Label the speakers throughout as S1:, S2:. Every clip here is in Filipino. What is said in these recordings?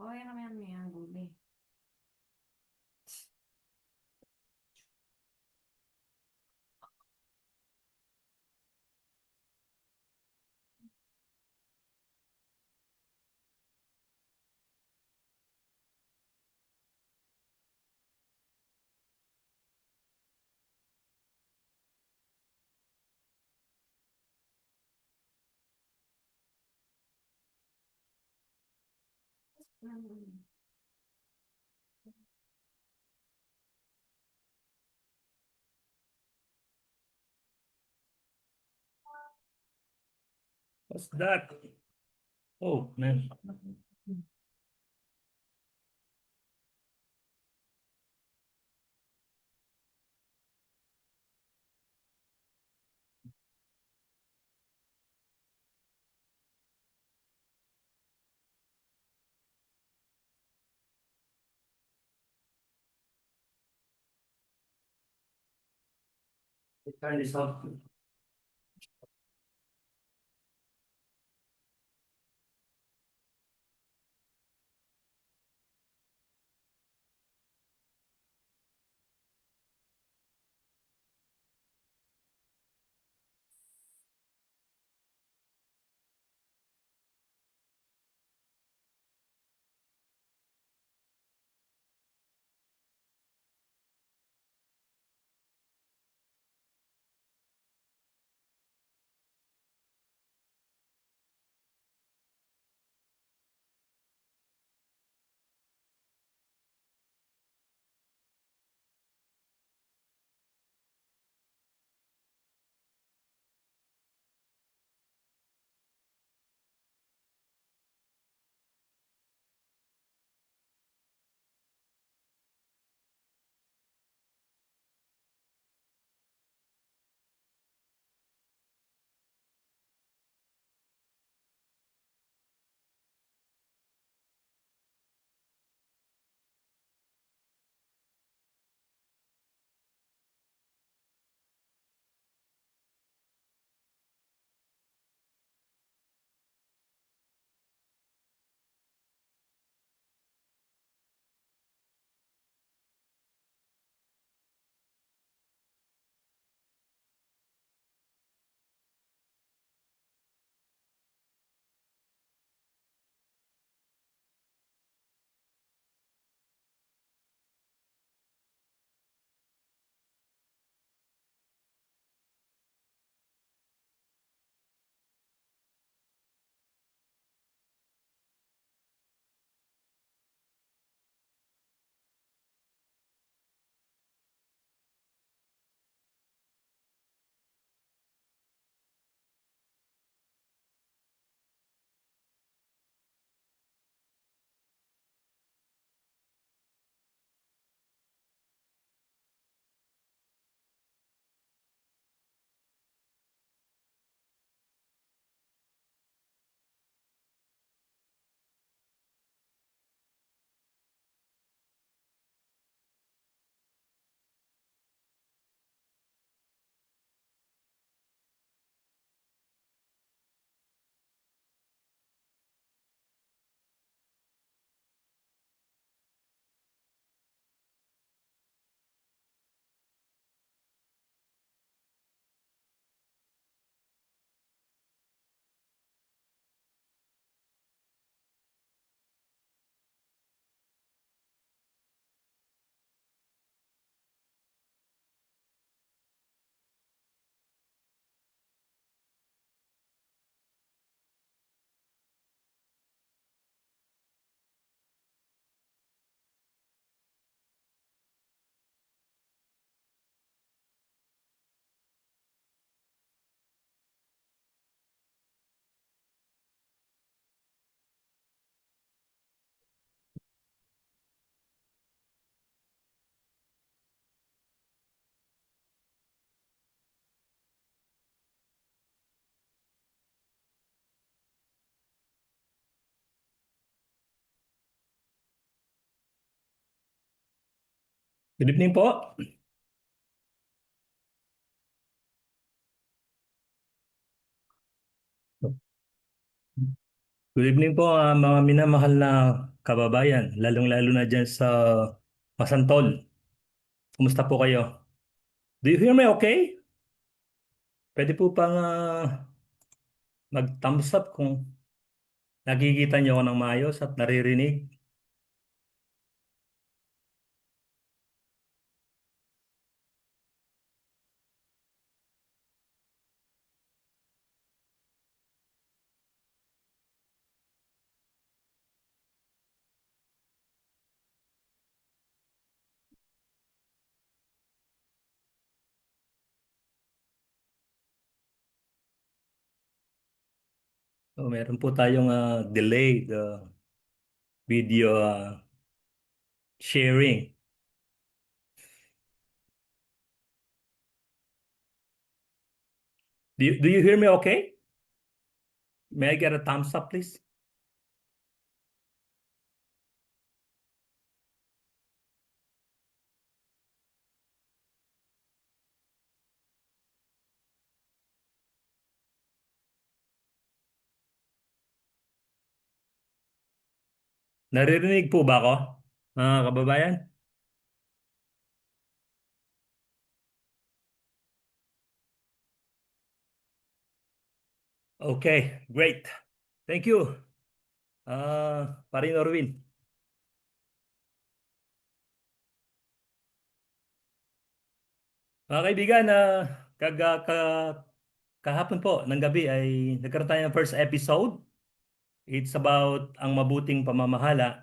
S1: Okay naman yan, gulay. Mm.
S2: What's that? Oh, man. Turn this off. Good evening po. Good evening po, mga minamahal na kababayan, lalong-lalo na dyan sa Masantol. Kumusta po kayo? Do you hear me okay? Pwede po pang mag-thumbs up kung nakikita niyo ako ng maayos at naririnig. So, meron po tayong delayed video sharing. Do you hear me okay? May I get a thumbs up, please? Naririnig po ba ako, mga kababayan? Okay, great. Thank you, Paring Orwin. Mga kaibigan, kahapon po ng gabi ay nagkaroon tayo ng first episode. It's about ang mabuting pamamahala.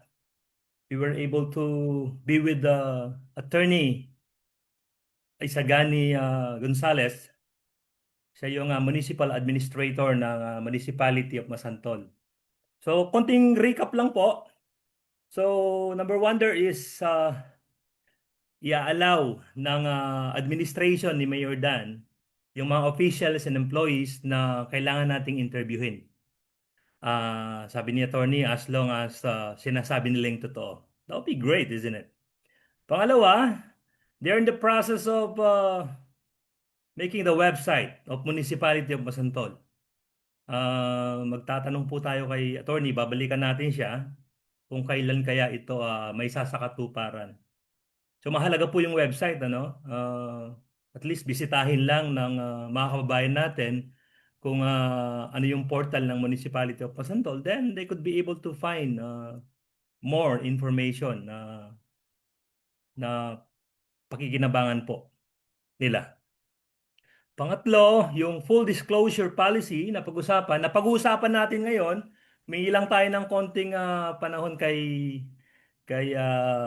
S2: We were able to be with the attorney Isagani Gonzales. Siya yung municipal administrator ng Municipality of Masantol. So, konting recap lang po. So, number one there is i-allow ng administration ni Mayor Dan yung mga officials and employees na kailangan nating interviewin. Sabi ni attorney, as long as sinasabi nila yung totoo. That would be great, isn't it? Pangalawa, they're in the process of making the website of Municipality of Masantol. Magtatanong po tayo kay attorney, babalikan natin siya kung kailan kaya ito may sasakatuparan. So mahalaga po yung website, ano? At least bisitahin lang ng mga kababayan natin kung ano yung portal ng Municipality of Pasantol, then they could be able to find more information na pakikinabangan po nila. Pangatlo, yung full disclosure policy na pag-uusapan natin ngayon, may ilang tayo ng konting panahon kay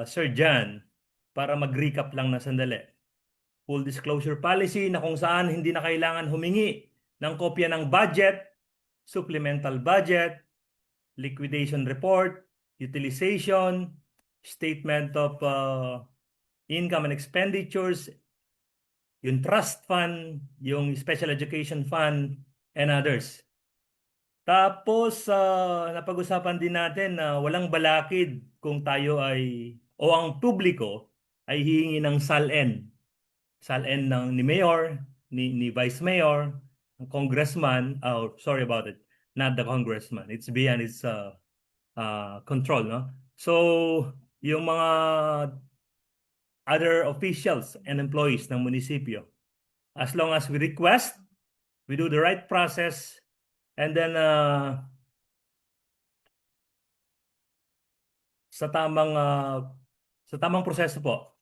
S2: Sir Jan para mag-recap lang na sandali. Full disclosure policy na kung saan hindi na kailangan humingi ng kopya ng budget, supplemental budget, liquidation report, utilization, statement of income and expenditures, yung trust fund, yung special education fund, and others. Tapos, napag-usapan din natin na walang balakid kung tayo o ang publiko ay hihingi ng SALN. SALN ni Mayor, ni Vice Mayor, ng Congressman, oh, sorry about it, not the Congressman. It's beyond its control, no? So, yung mga other officials and employees ng munisipyo, as long as we request, we do the right process, and then sa tamang proseso po,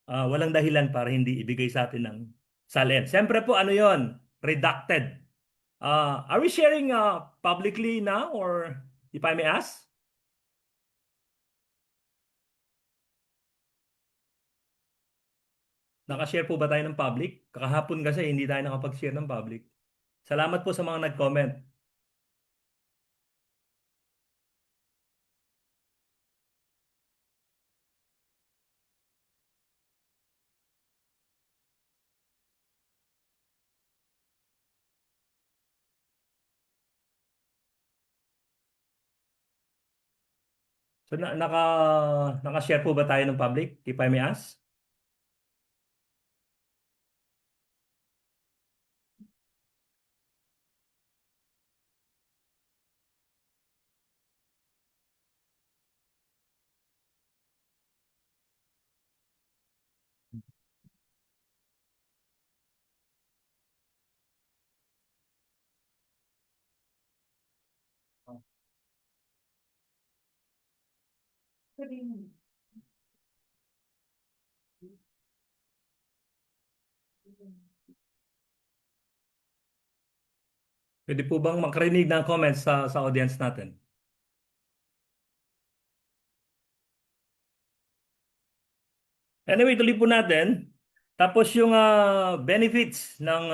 S2: walang dahilan para hindi ibigay sa atin ng SALN. Siyempre po, ano yon? Redacted. Are we sharing publicly now, or if I may ask? Nakashare po ba tayo ng public? Kakahapon kasi hindi tayo nakapag-share ng public. Salamat po sa mga nag-comment. So naka-share po ba tayo ng public, if I may ask? Pwede po bang makarinig ng comments sa audience natin? Anyway, tuloy po natin. Tapos yung benefits ng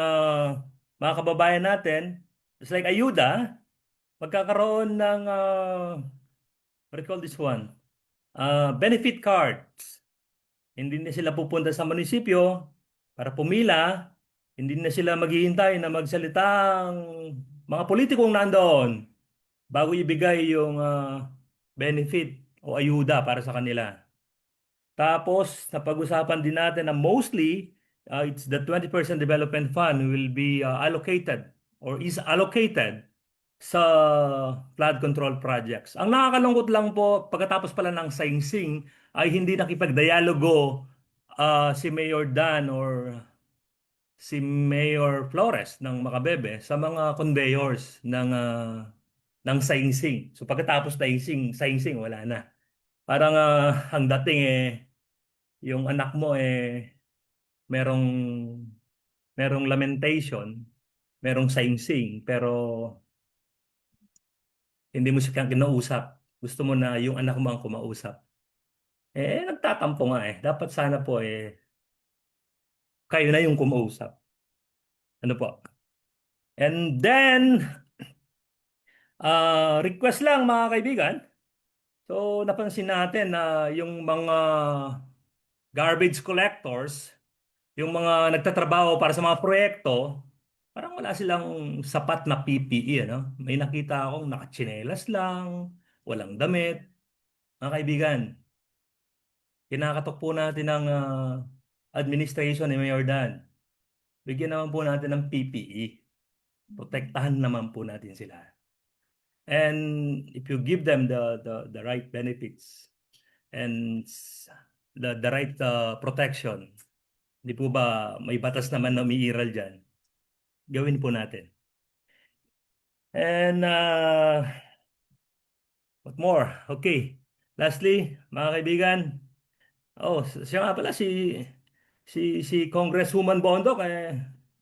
S2: mga kababayan natin, just like ayuda, magkakaroon ng, what do you call this one? Benefit cards. Hindi na sila pupunta sa munisipyo para pumila. Hindi na sila maghihintay na magsalita ang mga politikong nandoon bago ibigay yung benefit o ayuda para sa kanila. Tapos, napag-usapan din natin na mostly, it's the 20% development fund will be allocated or is allocated sa flood control projects. Ang nakakalungkot lang po, pagkatapos pala ng singsing, ay hindi nakipagdialogo si Mayor Dan or si Mayor Flores ng Macabebe sa mga conveyors ng singsing. So pagkatapos na singsing, wala na. Parang ang dating yung anak mo merong merong lamentation, merong singsing, pero hindi mo siya kinausap. Gusto mo na yung anak mo ang kumausap. Nagtatampo nga eh. Dapat sana po kayo na yung kumausap. Ano po? And then, request lang mga kaibigan. So, napansin natin na yung mga garbage collectors, yung mga nagtatrabaho para sa mga proyekto, parang wala silang sapat na PPE, ano? May nakita akong nakatsinelas lang, walang damit. Mga kaibigan, kinakatok po natin ng administration ni Mayor Dan. Bigyan naman po natin ng PPE. Protektahan naman po natin sila. And if you give them the right benefits and the right protection, di po ba may batas naman na umiiral dyan? Gawin po natin. And what more? Okay. Lastly, mga kaibigan, oh, siya nga pala si Congresswoman Bondok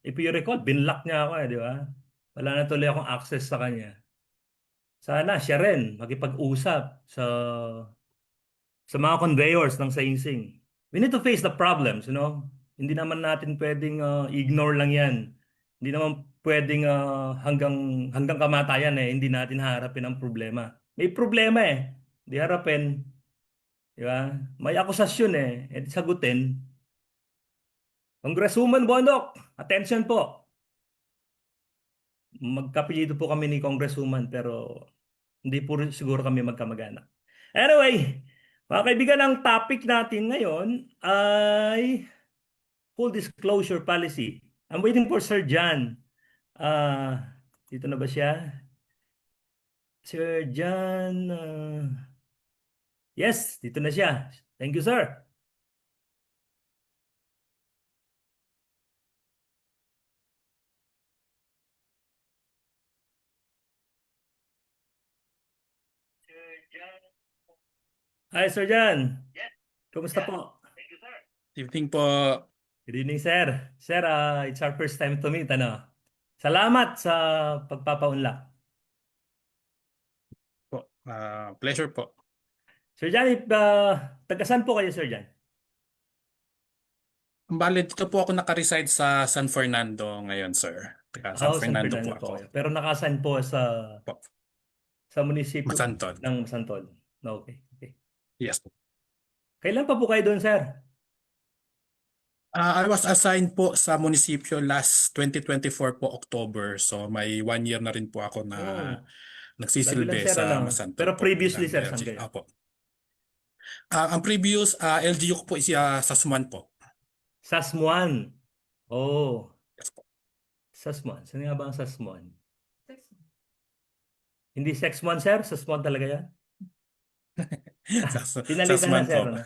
S2: if you recall, binlock niya ako di ba? Wala na tuloy akong access sa kanya. Sana siya rin makipag-usap sa mga conveyors ng Sainsing. We need to face the problems, you know? Hindi naman natin pwedeng ignore lang yan. Hindi naman pwedeng hanggang kamatayan hindi natin harapin ang problema. May problema Hindi harapin, di ba? May akusasyon sagutin. Congresswoman Bondok, attention po. Magkapilido po kami ni Congresswoman pero hindi po rin siguro kami magkamag-anak. Anyway, mga kaibigan, ang topic natin ngayon ay full disclosure policy. I'm waiting for Sir John. Dito na ba siya? Sir John. Yes, dito na siya. Thank you, sir. Hi, Sir John. Kumusta po?
S3: Evening po.
S2: Good evening, sir. Sir, it's our first time to meet. Ano? Salamat sa pagpapaunlak.
S3: Po. Pleasure po.
S2: Sir John, taga-saan po kayo, Sir John?
S3: Bale, dito po ako naka-reside sa San Fernando ngayon, sir. Taga San
S2: San
S3: Fernando po
S2: Fernando
S3: ako.
S2: po kayo. Pero nakasan po
S3: Po.
S2: sa munisipyo
S3: Masanton.
S2: ng Santol. Okay, okay.
S3: Yes po.
S2: Kailan pa po kayo doon, sir?
S3: I was assigned po sa munisipyo last 2024 po, October. So may 1 year na rin po ako na
S2: Oh, bago lang,
S3: nagsisilbi
S2: sir,
S3: sa
S2: ano?
S3: Masanton
S2: Pero
S3: po
S2: previously,
S3: ng
S2: sir, saan
S3: LG.
S2: kayo?
S3: Opo. Ang previous LGU ko po is sa Suman po.
S2: Sasmuan. Oh,
S3: Yes po.
S2: Sasmuan. Saan nga ba ang Sasmuan? Hindi Sexmuan, sir? Sasmuan talaga yan?
S3: Sa
S2: Pinalitan na,
S3: Suman
S2: sir,
S3: po.
S2: ano?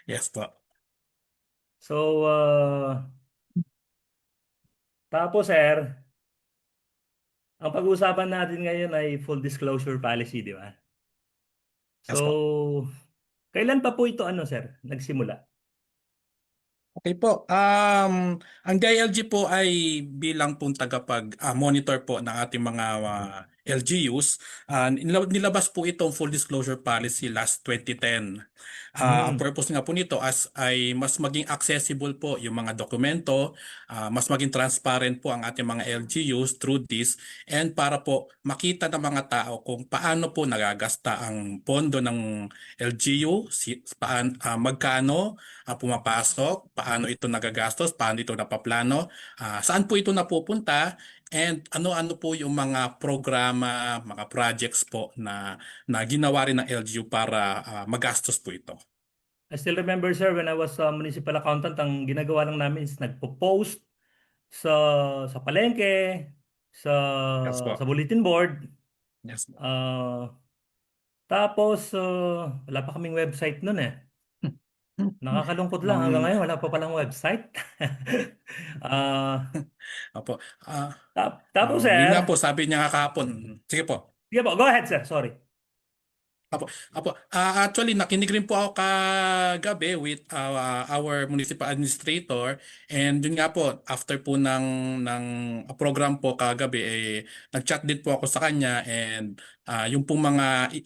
S3: Yes po.
S2: So, tapos, sir, ang pag-uusapan natin ngayon ay full disclosure policy, di ba? So,
S3: Yes po.
S2: kailan pa po ito ano sir, nagsimula?
S3: Okay po. Ang DILG po ay bilang pong monitor po ng ating mga LGUs. Nilabas po itong full disclosure policy last 2010. Ang
S2: Mm.
S3: purpose nga po nito ay mas maging accessible po yung mga dokumento, mas maging transparent po ang ating mga LGUs through this, and para po makita ng mga tao kung paano po nagagasta ang pondo ng LGU, magkano pumapasok, paano ito nagagastos, paano ito napaplano, saan po ito napupunta, and ano-ano po yung mga programa, mga projects po na ginawa rin ng LGU para magastos po ito.
S2: I still remember sir when I was a municipal accountant, ang ginagawa lang namin is nagpo-post sa palengke, sa
S3: Yes po.
S2: bulletin board.
S3: Yes po.
S2: Ah, tapos wala pa kaming website noon eh. Nakakalungkot lang hanggang
S3: Um,
S2: ngayon wala pa palang website. Ah,
S3: Opo.
S2: tapos
S3: Yun nga
S2: sir,
S3: po, sabi niya nga kahapon. Sige po.
S2: sige po, go ahead sir, sorry.
S3: Apo, actually, nakinig rin po ako kagabi with our municipal administrator, and yun nga po, after po ng program po kagabi, nag-chat din po ako sa kanya, and yung pong mga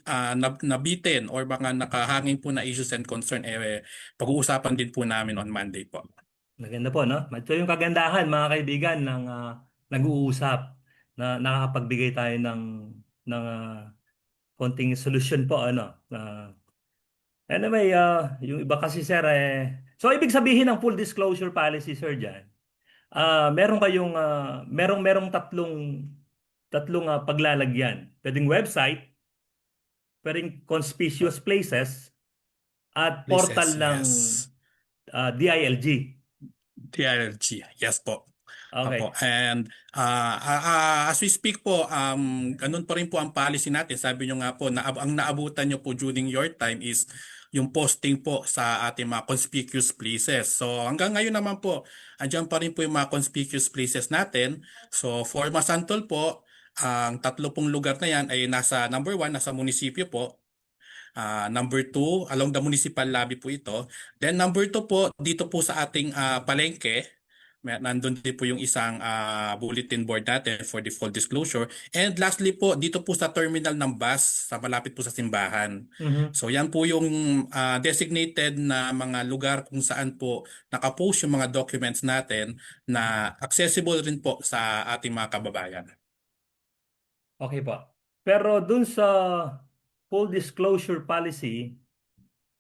S3: nabitin or mga nakahanging po na issues and concern, pag-uusapan din po namin on Monday po.
S2: Maganda po, no? Ito yung kagandahan, mga kaibigan, ng nag-uusap na nakakapagbigay tayo ng konting solusyon po, ano. Anyway, yung iba kasi sir, so ibig sabihin ng full disclosure policy, sir, dyan, meron kayong, merong tatlong paglalagyan. Pwedeng website, pwedeng conspicuous places, at portal
S3: Places,
S2: ng
S3: yes.
S2: DILG.
S3: TRLG, yes po. Opo.
S2: Okay.
S3: And as we speak po, ganun pa rin po ang policy natin. Sabi nyo nga po, ang naabutan nyo po during your time is yung posting po sa ating mga conspicuous places. So hanggang ngayon naman po, andyan pa rin po yung mga conspicuous places natin. So for Masantol po, ang tatlo pong lugar na yan ay nasa number 1, nasa munisipyo po. Number 2, along the municipal lobby po ito. Then number 2 po, dito po sa ating palengke. Nandun din po yung isang bulletin board natin for the full disclosure. And lastly po, dito po sa terminal ng bus, sa malapit po sa simbahan.
S2: Mhm.
S3: So yan po yung designated na mga lugar kung saan po nakapost yung mga documents natin na accessible rin po sa ating mga kababayan.
S2: Okay po. Pero dun sa full disclosure policy,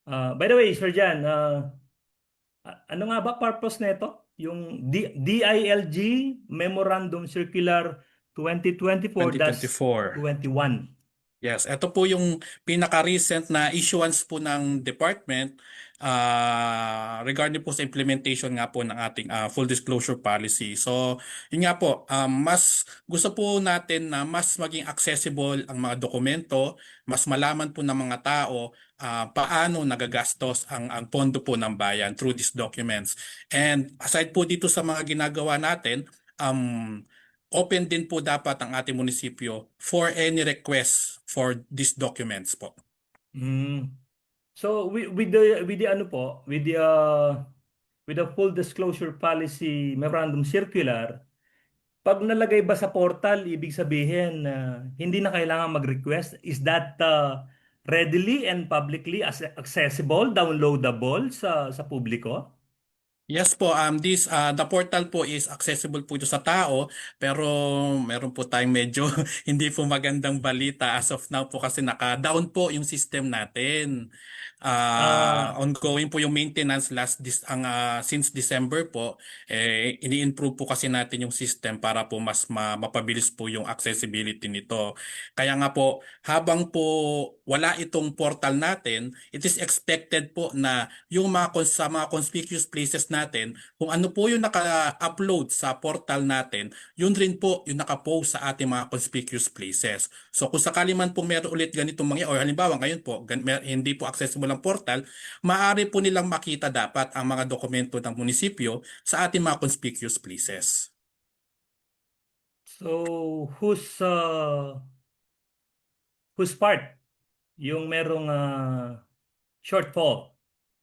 S2: by the way, Sir Jan, ano nga ba purpose nito? Yung DILG Memorandum Circular
S3: 2024.
S2: 2024-21.
S3: Yes, ito po yung pinaka-recent na issuance po ng department regarding po sa implementation nga po ng ating full disclosure policy. So, yun nga po, mas gusto po natin na mas maging accessible ang mga dokumento, mas malaman po ng mga tao paano nagagastos ang pondo po ng bayan through these documents. And aside po dito sa mga ginagawa natin, open din po dapat ang ating munisipyo for any request for these documents po.
S2: Mm. So with the ano po, with the full disclosure policy memorandum circular, pag nalagay ba sa portal, ibig sabihin hindi na kailangan mag-request? Is that readily and publicly accessible, downloadable sa publiko?
S3: Yes po, the portal po is accessible po ito sa tao, pero meron po tayong medyo hindi po magandang balita as of now po kasi naka-down po yung system natin.
S2: Ah,
S3: Ongoing po yung maintenance since December po, ini-improve po kasi natin yung system para po mas mapabilis po yung accessibility nito. Kaya nga po, habang po wala itong portal natin, it is expected po na yung sa mga conspicuous places natin, kung ano po yung naka-upload sa portal natin, yun rin po yung naka-post sa ating mga conspicuous places. So kung sakali man po meron ulit ganitong mangyayari, or halimbawa ngayon po, hindi po accessible ang portal, maaari po nilang makita dapat ang mga dokumento ng munisipyo sa ating mga conspicuous places.
S2: so whose part yung merong shortfall.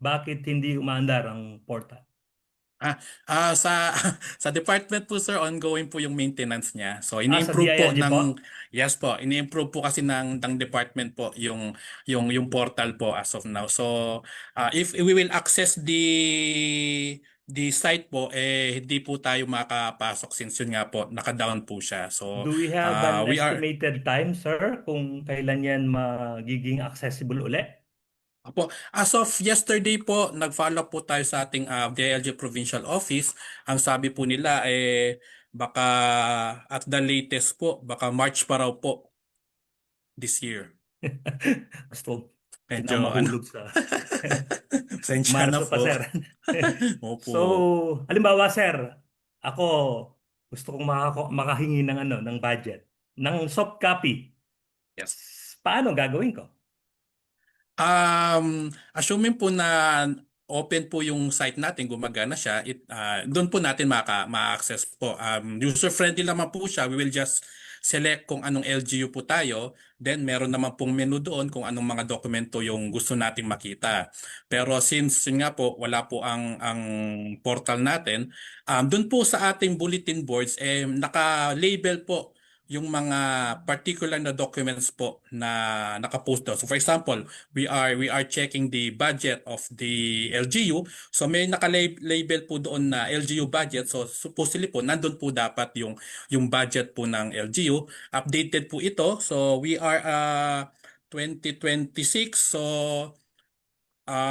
S2: Bakit hindi umaandar ang portal?
S3: Ah, sa sa department po sir, ongoing po yung maintenance niya. So
S2: Sa
S3: ini-improve po
S2: DILG po?
S3: ng yes po, ini-improve po kasi ng department po yung portal po as of now. So if we will access the site po hindi po tayo makapasok since yun nga po naka-down po siya. So
S2: Do we have an
S3: we are
S2: estimated time, sir, kung kailan yan magiging accessible uli?
S3: Apo, as of yesterday po, nag-follow up po tayo sa ating DILG Provincial Office. Ang sabi po nila baka at the latest po, baka March pa raw po this year.
S2: Gusto ko na
S3: Medyo ano,
S2: mahulog sa
S3: pasensya na
S2: Marso pa,
S3: po.
S2: sir.
S3: Opo.
S2: So, halimbawa, sir, ako gusto kong makahingi ng ng budget, ng soft copy.
S3: Yes.
S2: Paano gagawin ko?
S3: Assuming po na open po yung site natin, gumagana siya, doon po natin ma-access po. User-friendly naman po siya. We will just select kung anong LGU po tayo. Then meron naman pong menu doon kung anong mga dokumento yung gusto nating makita. Pero since yun nga po, wala po ang portal natin, doon po sa ating bulletin boards, naka-label po yung mga particular na documents po na nakapost doon. So for example, we are checking the budget of the LGU. So may naka-label po doon na LGU budget. So supposedly po nandun po dapat yung budget po ng LGU. Updated po ito. So we are 2026. So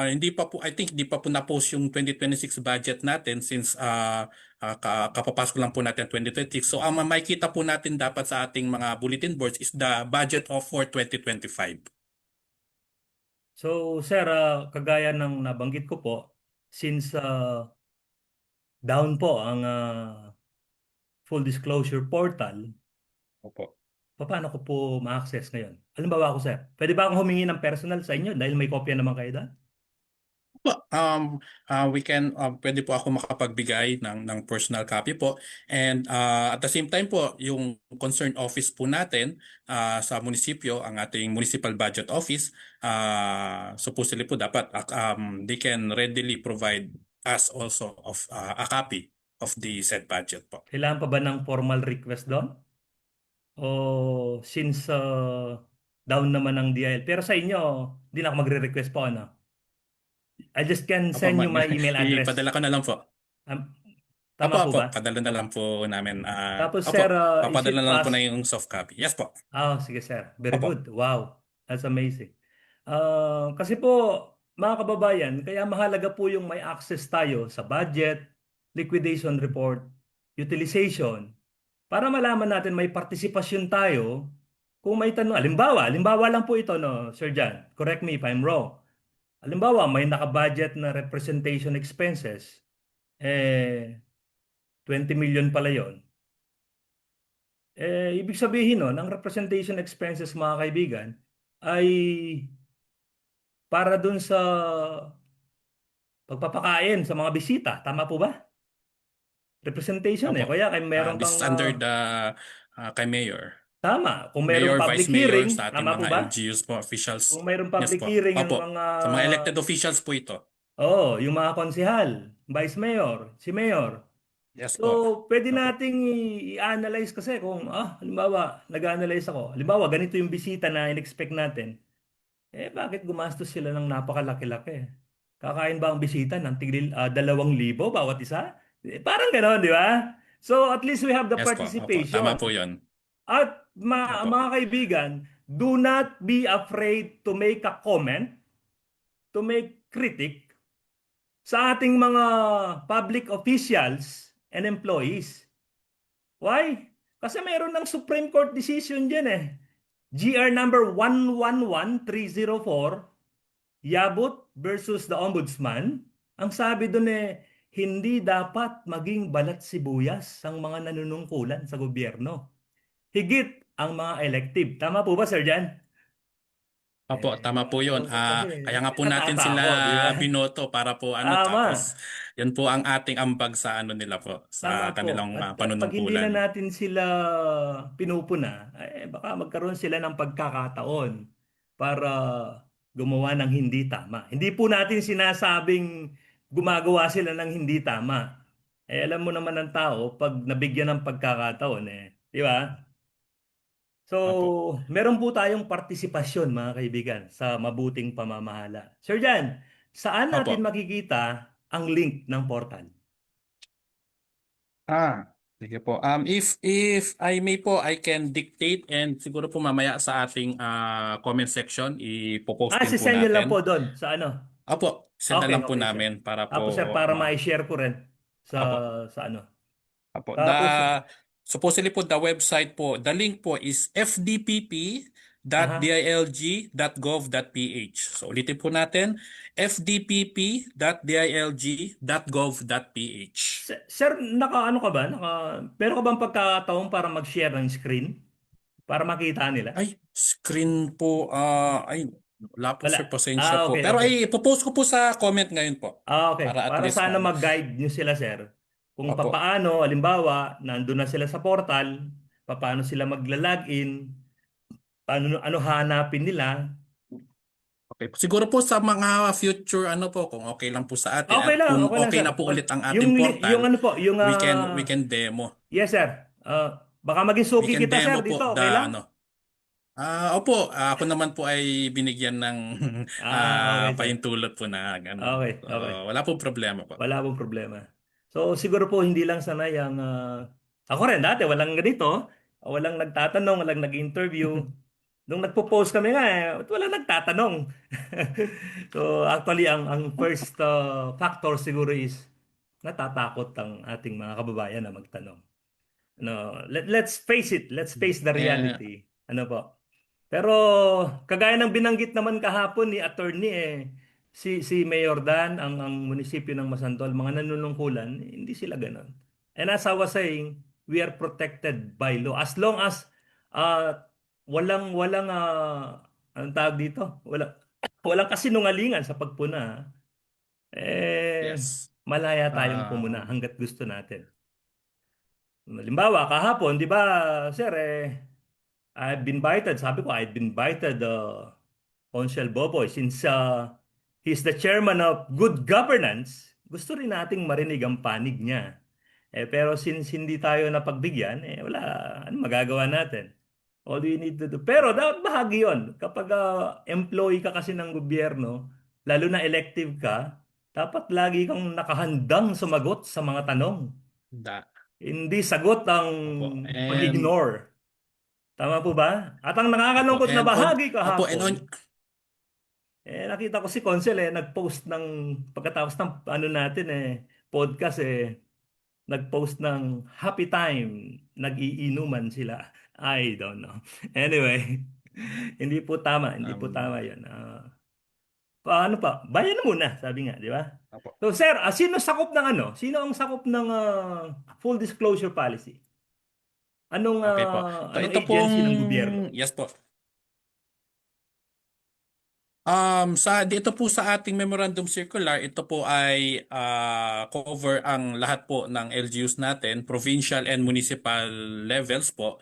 S3: hindi pa po, I think hindi pa po na-post yung 2026 budget natin since kapapasok lang po natin 2026. So ang makikita po natin dapat sa ating mga bulletin boards is the budget of for 2025.
S2: So, sir, kagaya ng nabanggit ko po, since down po ang full disclosure portal,
S3: Opo.
S2: paano ko po ma-access ngayon? Halimbawa ako, sir, pwede ba akong humingi ng personal sa inyo dahil may kopya naman kayo doon?
S3: We can pwede po ako makapagbigay ng personal copy po and at the same time po yung concerned office po natin sa munisipyo, ang ating municipal budget office, supposedly po dapat they can readily provide us also of a copy of the said budget po.
S2: Kailangan pa ba ng formal request doon? O since down naman ang DIL. Pero sa inyo, hindi na ako magre-request po, ano? I just can
S3: Apo,
S2: send you my email address.
S3: ipadala ko na lang po.
S2: Um,
S3: Apo,
S2: tama po
S3: apo,
S2: ba?
S3: padala na lang po namin.
S2: Tapos,
S3: Opo,
S2: sir, is
S3: papadala
S2: it
S3: na lang po na
S2: fast?
S3: yung soft copy. Yes po.
S2: Sige, sir. Very
S3: Opo.
S2: good. Wow. That's amazing. Kasi po, mga kababayan, kaya mahalaga po yung may access tayo sa budget, liquidation report, utilization, para malaman natin may partisipasyon tayo kung may tanong. Halimbawa lang po ito, no, Sir John. Correct me if I'm wrong. Halimbawa, may naka-budget na representation expenses, 20 million pala yon. Ibig sabihin nun, ang representation expenses, mga kaibigan, ay para dun sa pagpapakain sa mga bisita. Tama po ba? Representation
S3: Opo.
S2: Kaya kay meron
S3: This
S2: kang
S3: is under the kay Mayor.
S2: tama. Kung
S3: Mayor,
S2: merong
S3: Vice
S2: public
S3: Mayor
S2: hearing,
S3: sa ating
S2: tama po
S3: mga
S2: ba?
S3: LGUs po, officials.
S2: Kung merong
S3: Yes
S2: public
S3: po.
S2: hearing ang
S3: Opo.
S2: mga
S3: Sa mga elected officials po ito.
S2: yung mga konsehal, vice mayor, si mayor.
S3: Yes
S2: So,
S3: po.
S2: pwede
S3: Opo.
S2: nating i-analyze kasi kung, halimbawa, nag-analyze ako. Halimbawa, ganito yung bisita na in-expect natin. Bakit gumastos sila ng napakalaki-laki? Kakain ba ang bisita ng tigil 2,000 bawat isa? Parang gano'n, di ba? So, at least we have the
S3: Yes po. Opo. Tama
S2: participation.
S3: po 'yon.
S2: At
S3: Opo.
S2: mga kaibigan, do not be afraid to make a comment, to make critic sa ating mga public officials and employees. Why? Kasi mayroon ng Supreme Court decision dyan GR number 111304, Yabut versus the Ombudsman. Ang sabi doon hindi dapat maging balat sibuyas ang mga nanunungkulan sa gobyerno. Higit ang mga elective. Tama po ba, Sir Jan?
S3: Opo, tama po 'yon.
S2: Kasi
S3: Kaya nga po natin
S2: natatawa
S3: sila
S2: ako, di ba?
S3: binoto para po
S2: Tama.
S3: tapos 'yan po ang ating ambag sa nila po
S2: Tama
S3: sa
S2: po.
S3: kanilang
S2: At pag hindi na
S3: panunungkulan.
S2: natin sila pinupuna, baka magkaroon sila ng pagkakataon para gumawa ng hindi tama. Hindi po natin sinasabing gumagawa sila ng hindi tama. Eh alam mo naman ng tao pag nabigyan ng pagkakataon di ba? So,
S3: Opo.
S2: meron po tayong partisipasyon mga kaibigan sa mabuting pamamahala. Sir Jan, saan natin
S3: Opo.
S2: makikita ang link ng portal?
S3: Sige po. If I may po, I can dictate and siguro po mamaya sa ating comment section ipopost din po
S2: Sisend nyo lang po
S3: natin.
S2: doon sa ano?
S3: Opo, send na
S2: Okay,
S3: lang po
S2: okay, sir.
S3: namin para po
S2: Tapos sir, para
S3: ma
S2: ma-share ko rin sa
S3: Opo.
S2: ano.
S3: Apo.
S2: Tapos,
S3: Supposedly po the website po, the link po is
S2: aha.
S3: fdpp.dilg.gov.ph. So ulitin po natin, fdpp.dilg.gov.ph.
S2: Sir, naka ano ka ba? Meron ka bang pagkakataon para mag-share ng screen? Para makita nila?
S3: Ay, screen po, wala po
S2: Wala.
S3: sir, pasensya po.
S2: Okay,
S3: Pero
S2: okay.
S3: ay, ipopost ko po sa comment ngayon po.
S2: Okay.
S3: Para at
S2: Para
S3: least
S2: sana
S3: ano.
S2: mag-guide nyo sila, sir. Kung
S3: Opo.
S2: papaano, halimbawa, nandun na sila sa portal, papaano sila magla-login, ano hanapin nila.
S3: Okay. Siguro po sa mga future ano po, kung okay lang po sa atin at kung
S2: Okay lang,
S3: okay
S2: sir.
S3: na po ulit ang ating
S2: Yung
S3: portal,
S2: ano po, yung
S3: we can demo.
S2: yes, sir. Baka maging
S3: We
S2: suki
S3: can
S2: kita, sir,
S3: demo po
S2: dito.
S3: the
S2: Okay lang?
S3: ano. Opo, ako naman po ay binigyan ng
S2: Okay, sir.
S3: pahintulot po na ganun.
S2: Okay,
S3: So,
S2: okay.
S3: wala pong problema po.
S2: Wala pong problema. So siguro po hindi lang sanay ang ako rin dati walang ganito, walang nagtatanong, walang nag-interview. Nung nagpo-post kami nga walang nagtatanong. So actually ang first factor siguro is natatakot ang ating mga kababayan na magtanong. No, let's face it, let's face the
S3: Eh,
S2: reality. Ano po? Pero kagaya ng binanggit naman kahapon ni attorney si Mayor Dan ang munisipyo ng Masantol mga nanunungkulan hindi sila ganoon. And as I was saying, we are protected by law as long as uh, walang anong tawag dito? Walang kasinungalingan sa pagpuna.
S3: yes.
S2: Malaya tayong pumuna
S3: Um,
S2: hangga't gusto natin. Halimbawa, kahapon, di ba, sir, I've been invited, sabi ko, I've been invited Consul Boboy, since he's the chairman of Good Governance, gusto rin nating marinig ang panig niya. Pero since hindi tayo napagbigyan, wala, ano magagawa natin? All we need to do. Pero dapat bahagi yon. Kapag employee ka kasi ng gobyerno, lalo na elective ka, dapat lagi kang nakahandang sumagot sa mga tanong.
S3: da.
S2: Hindi sagot ang
S3: Opo. And
S2: pag-ignore. Tama po ba? At ang
S3: opo.
S2: nakakalungkot na
S3: And on
S2: bahagi
S3: opo and on
S2: kahapon, nakita ko si Consel nag-post ng pagkatapos ng ano natin podcast nag-post ng happy time, nag-iinuman sila. I don't know. Anyway, hindi po
S3: um,
S2: tama 'yon. Paano pa? Bayan na muna, sabi nga, di ba?
S3: opo.
S2: So sir, sino sakop ng ano? Sino ang sakop ng full disclosure policy?
S3: Okay po.
S2: Anong
S3: Ito pong
S2: agency ng gobyerno?
S3: yes po. Dito po sa ating memorandum circular, ito po ay cover ang lahat po ng LGUs natin, provincial and municipal levels po.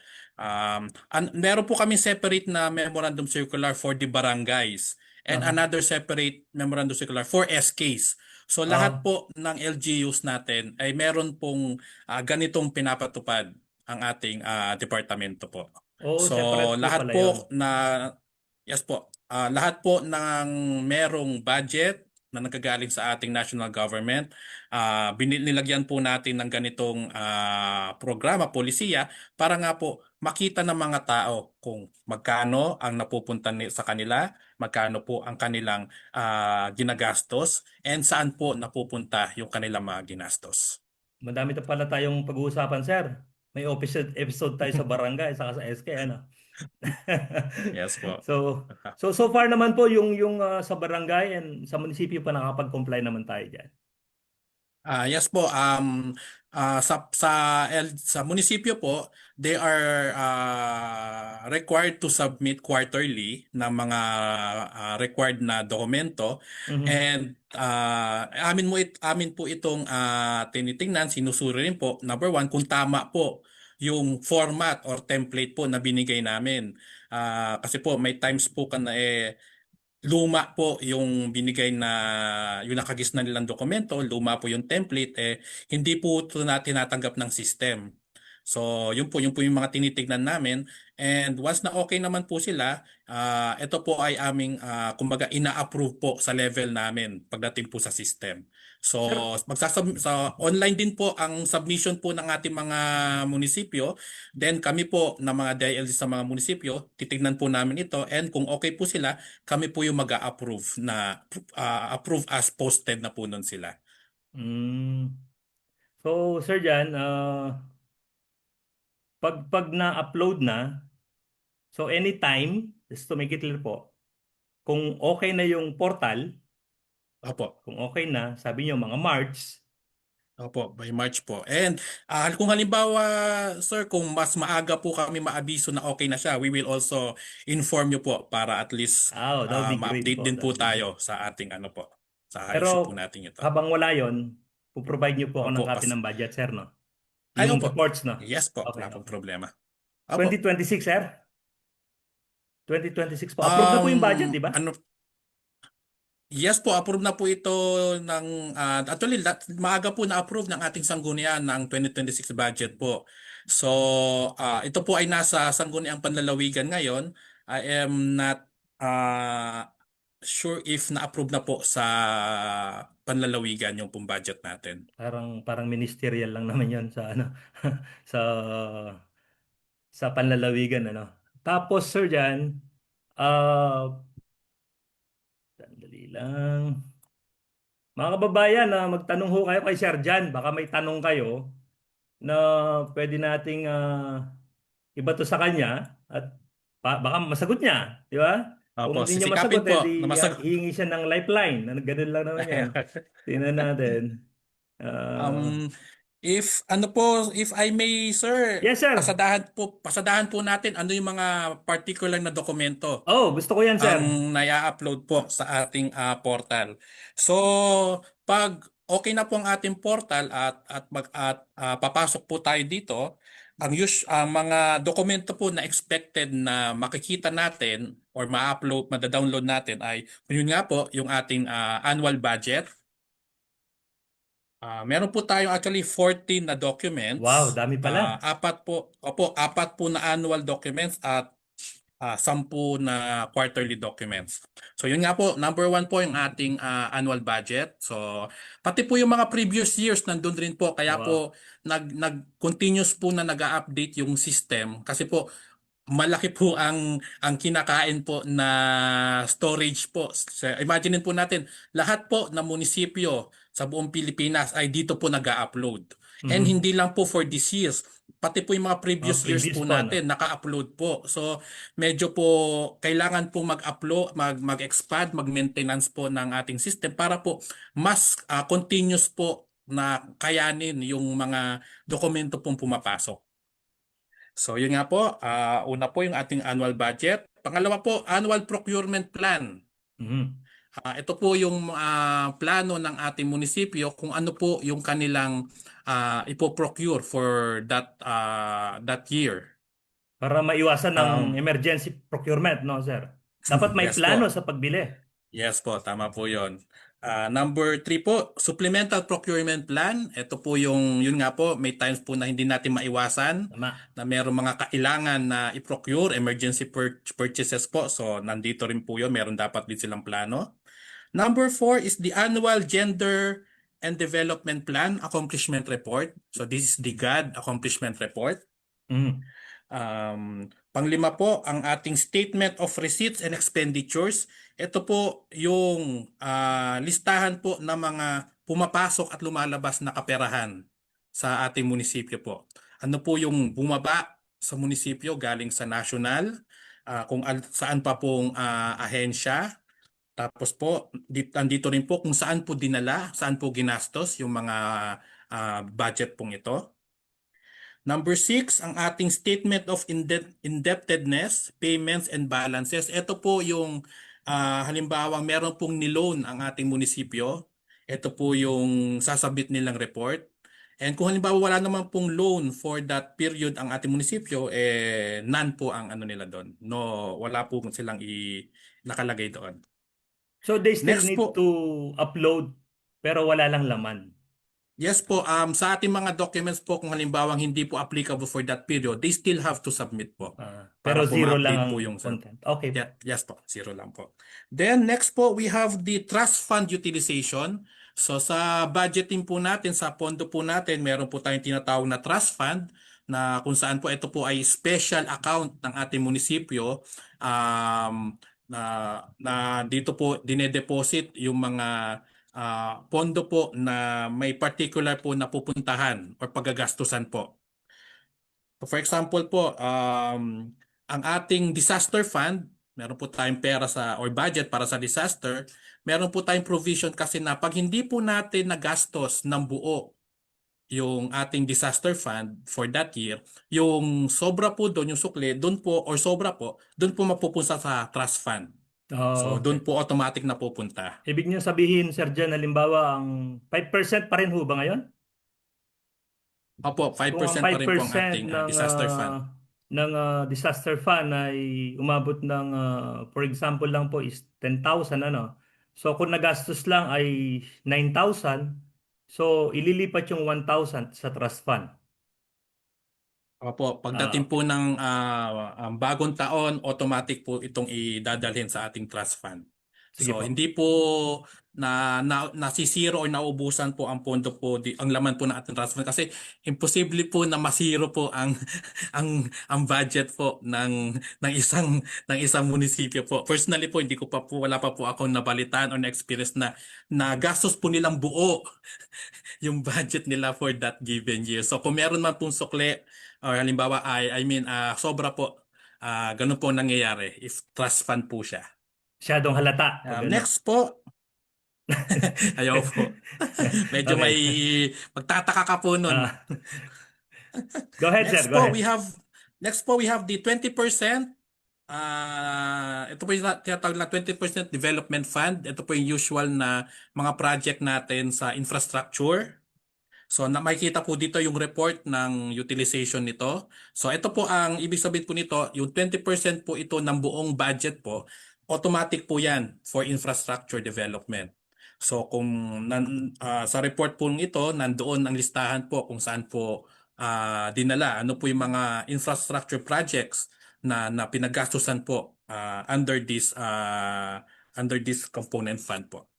S3: Meron po kami separate na memorandum circular for the barangays and
S2: Aha.
S3: another separate memorandum circular for SKs. So lahat
S2: Ah,
S3: po ng LGUs natin ay meron pong ganitong pinapatupad ang ating departamento po. So
S2: separate po
S3: lahat
S2: pala 'yon.
S3: po na yes po. Lahat po ng merong budget na nagagaling sa ating national government, nilagyan po natin ng ganitong programa, polisiya, para nga po makita ng mga tao kung magkano ang napupunta sa kanila, magkano po ang kanilang ginagastos, and saan po napupunta yung kanilang mga ginastos.
S2: Madami pa pala tayong pag-uusapan, sir. May episode tayo sa barangay saka sa SK ano.
S3: Yes po.
S2: So, so far naman po yung sa barangay and sa munisipyo pa nakapag-comply naman tayo diyan.
S3: Yes po. Sa munisipyo po, they are required to submit quarterly ng mga required na dokumento,
S2: Mhm.
S3: and amin po itong tinitingnan, sinusuri rin po, number one, kung tama po yung format or template po na binigay namin. Kasi po may times po na luma po yung binigay na yung nakagis na nilang dokumento, luma po yung template, hindi po ito na tinatanggap ng system. So, yun po yung mga tinitignan namin. And once na okay naman po sila, ito po ay aming, kumbaga, ina-approve po sa level namin pagdating po sa system. So,
S2: Sir,
S3: sa online din po ang submission po ng ating mga munisipyo. Then kami po na mga DILG sa mga munisipyo, titignan po namin ito and kung okay po sila, kami po yung mag-a-approve na approve as posted na po nun sila.
S2: mm, so Sir Jan, pag na-upload na, so anytime, just to make it clear po, kung okay na yung portal,
S3: Opo.
S2: kung okay na, sabi niyo mga March,
S3: Opo, by March po. And kung halimbawa, sir, kung mas maaga po kami maabiso na okay na siya, we will also inform you po para at least
S2: that would be great
S3: ma-update
S2: po.
S3: din
S2: That
S3: po
S2: would be great.
S3: tayo sa ating ano po, sa issue po
S2: Pero
S3: natin ito.
S2: habang wala yon, puprovide niyo po ako ng
S3: Opo,
S2: copy ng budget, sir, no?
S3: ay,
S2: Yung
S3: opo.
S2: reports, no?
S3: Yes po,
S2: Okay,
S3: wala pong
S2: okay.
S3: problema. Opo.
S2: 2026, sir? 2026 po. Approve na po yung budget, di ba?
S3: Ano, yes po, approve na po ito ng actually maaga po na-approve ng ating sanggunian ng 2026 budget po. So, ito po ay nasa sangguniang panlalawigan ngayon. I am not sure if na-approve na po sa panlalawigan yung pong budget natin.
S2: Parang ministerial lang naman 'yon sa ano sa panlalawigan ano. Tapos sir diyan, sandali lang. Mga kababayan, magtanong ho kayo kay Sir Jan. Baka may tanong kayo na pwede nating ibato sa kanya at baka masagot niya, di ba?
S3: Opo,
S2: Kung hindi niya
S3: sisikapin
S2: masagot,
S3: po
S2: edi
S3: na masag
S2: hihingi siya ng lifeline. Ganun lang naman yan. Tingnan natin. Ah,
S3: Um, if I may, sir,
S2: yes, sir.
S3: pasadahan po natin ano yung mga particular na dokumento
S2: Oh, gusto ko yan, sir.
S3: ang naya-upload po sa ating portal. So, pag okay na po ang ating portal at papasok po tayo dito, ang mga dokumento po na expected na makikita natin or ma-upload, mada-download natin ay yun nga po yung ating annual budget. Meron po tayong actually 14 na
S2: Wow,
S3: documents.
S2: dami pala.
S3: Apat po na annual documents at 10 na quarterly documents. So yun nga po, number 1 po yung ating annual budget. So pati po yung mga previous years nandun rin po. Kaya
S2: Wow.
S3: po continuous po na nag-a-update yung system. Kasi po malaki po ang kinakain po na storage po. So, imagine po natin, lahat po ng munisipyo sa buong Pilipinas ay dito po nag-a-upload. And
S2: Mhm.
S3: hindi lang po for this years, pati po yung mga previous years
S2: Previous
S3: po
S2: pa, no?
S3: natin naka-upload po. So medyo po kailangan po mag-upload, mag-expand, mag-maintenance po ng ating system para po mas continuous po na kayanin yung mga dokumento pong pumapasok. So yun nga po, una po yung ating annual budget. Pangalawa po, annual procurement plan.
S2: Mhm.
S3: Ito po yung plano ng ating munisipyo kung ano po yung kanilang ipo-procure for that year.
S2: Para maiwasan ng
S3: Um,
S2: emergency procurement, no, sir? Dapat may
S3: yes
S2: plano
S3: po.
S2: sa pagbili.
S3: Yes po, tama po yon. Number 3 po, supplemental procurement plan. Ito po yun nga po, may times po na hindi natin maiwasan
S2: Tama.
S3: na meron mga kailangan na i-procure, emergency purchases po. So nandito rin po yun, meron dapat din silang plano. Number 4 is the annual gender and development plan accomplishment report. So this is the GAD accomplishment report.
S2: Mhm.
S3: Panglima po, ang ating statement of receipts and expenditures. Ito po yung listahan po ng mga pumapasok at lumalabas na kaperahan sa ating munisipyo po. Ano po yung bumaba sa munisipyo galing sa national, kung saan pa pong ahensya. Tapos po, andito rin po kung saan po dinala, saan po ginastos yung mga budget pong ito. Number 6, ang ating statement of indebtedness, payments and balances. Ito po yung halimbawa meron pong niloan ang ating munisipyo. Ito po yung sasabit nilang report. And kung halimbawa wala naman pong loan for that period ang ating munisipyo, none po ang ano nila doon. No, wala po silang nakalagay doon.
S2: So they still
S3: Next
S2: need
S3: po,
S2: to upload pero wala lang laman.
S3: yes po, sa ating mga documents po, kung halimbawa hindi po applicable for that period, they still have to submit po
S2: Pero
S3: para po
S2: zero lang
S3: ma-update
S2: ang
S3: po yung
S2: content. Okay.
S3: Yeah, yes po, zero lang po. Then next po, we have the trust fund utilization. So sa budgeting po natin, sa pondo po natin, meron po tayong tinatawag na trust fund na kung saan po ito po ay special account ng ating munisipyo na, na dito po dinedeposit yung mga pondo po na may particular po na pupuntahan or paggagastusan po. So for example po, ang ating disaster fund, meron po tayong pera or budget para sa disaster, meron po tayong provision kasi na pag hindi po natin nagastos ng buo yung ating disaster fund for that year, yung sobra po doon, yung sukli, doon po, or sobra po, doon po mapupunta sa trust fund. So
S2: Okay.
S3: doon po automatic na pupunta.
S2: Ibig niyo sabihin, Sir Jan, halimbawa, ang 5% pa rin ho ba ngayon?
S3: Opo,
S2: Kung ang
S3: 5% pa rin po ang
S2: 5%
S3: ating disaster fund.
S2: ng disaster fund ay umabot ng, for example lang po, is 10,000, ano? So kung nagastos lang ay 9,000, so ililipat yung 1,000 sa trust fund.
S3: Opo, pagdating
S2: Okay.
S3: po ng bagong taon, automatic po itong idadalhin sa ating trust fund.
S2: Sige
S3: So
S2: po.
S3: hindi po nasisiro o naubusan po ang pondo po, ang laman po ng ating trust fund kasi imposible po na masiro po ang ang budget po ng isang munisipyo po. Personally po, hindi ko pa po wala pa po ako nabalitaan or na-experience na gastos po nilang buo yung budget nila for that given year. So kung meron man pong sukli or halimbawa sobra po, ganun po nangyayari if trust fund po siya.
S2: Masyadong halata pag ano.
S3: Next po, ayaw po. Medyo
S2: Okay.
S3: may magtataka ka po nun.
S2: Ah, go ahead, sir.
S3: Next
S2: Go
S3: po,
S2: ahead.
S3: we have the 20%. Ito po yung tinatawag na 20% development fund. Ito po yung usual na mga project natin sa infrastructure. So makikita po dito yung report ng utilization nito. So ito po ang ibig sabihin po nito, yung 20% po ito ng buong budget po, automatic po yan for infrastructure development. So kung sa report po ito, nandoon ang listahan po kung saan po dinala, ano po yung mga infrastructure projects na pinaggastusan po under this component fund po.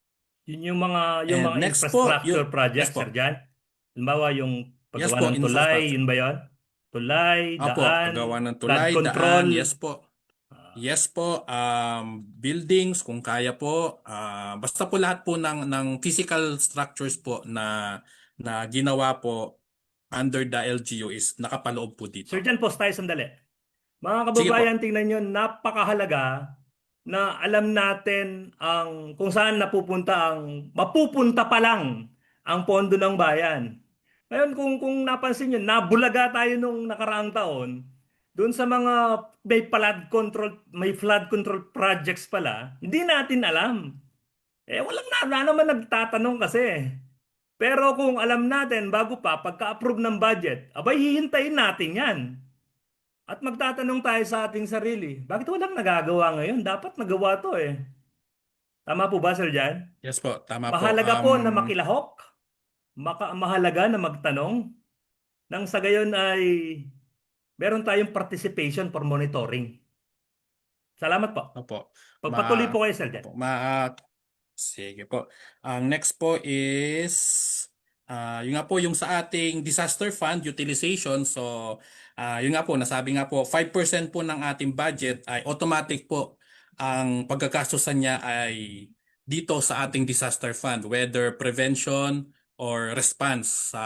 S2: Yun yung
S3: And
S2: mga
S3: next po,
S2: infrastructure
S3: yes
S2: projects, Sir
S3: po.
S2: Jan. Halimbawa, yung
S3: Yes
S2: paggawa
S3: po,
S2: ng tulay,
S3: infrastructure.
S2: yun ba yun? Tulay,
S3: Opo, paggawa
S2: daan,
S3: ng
S2: flood
S3: tulay,
S2: control.
S3: daan, yes po.
S2: Ah,
S3: Yes po, buildings kung kaya po. Basta po lahat po ng physical structures po na ginawa po under the LGU is nakapaloob po
S2: Sir
S3: dito.
S2: Jan, pause tayo sandali. Mga
S3: Sige
S2: kababayan,
S3: po.
S2: tingnan nyo, napakahalaga na alam natin kung saan mapupunta pa lang ang pondo ng bayan. Ngayon, kung napansin nyo, nabulaga tayo nung nakaraang taon, doon sa mga may flood control projects pala, hindi natin alam. Wala naman nagtatanong kasi. Pero kung alam natin, bago pa, pagka-approve ng budget, abay, hihintayin natin yan. At magtatanong tayo sa ating sarili, bakit walang nagagawa ngayon? Dapat nagawa to eh. Tama po ba, Sir Jan?
S3: Yes po, tama po.
S2: Mahalaga po na makilahok, mahalaga na magtanong, nang sa gayon ay meron tayong participation for monitoring. Salamat po.
S3: Opo.
S2: Pagpatuloy po kayo, Sir Jan.
S3: Opo, sige po. Ang next po is yung nga po yung sa ating disaster fund utilization. So yung nga po nasabi nga po 5% po ng ating budget ay automatic po ang pagkakastusan niya ay dito sa ating disaster fund, whether prevention or response sa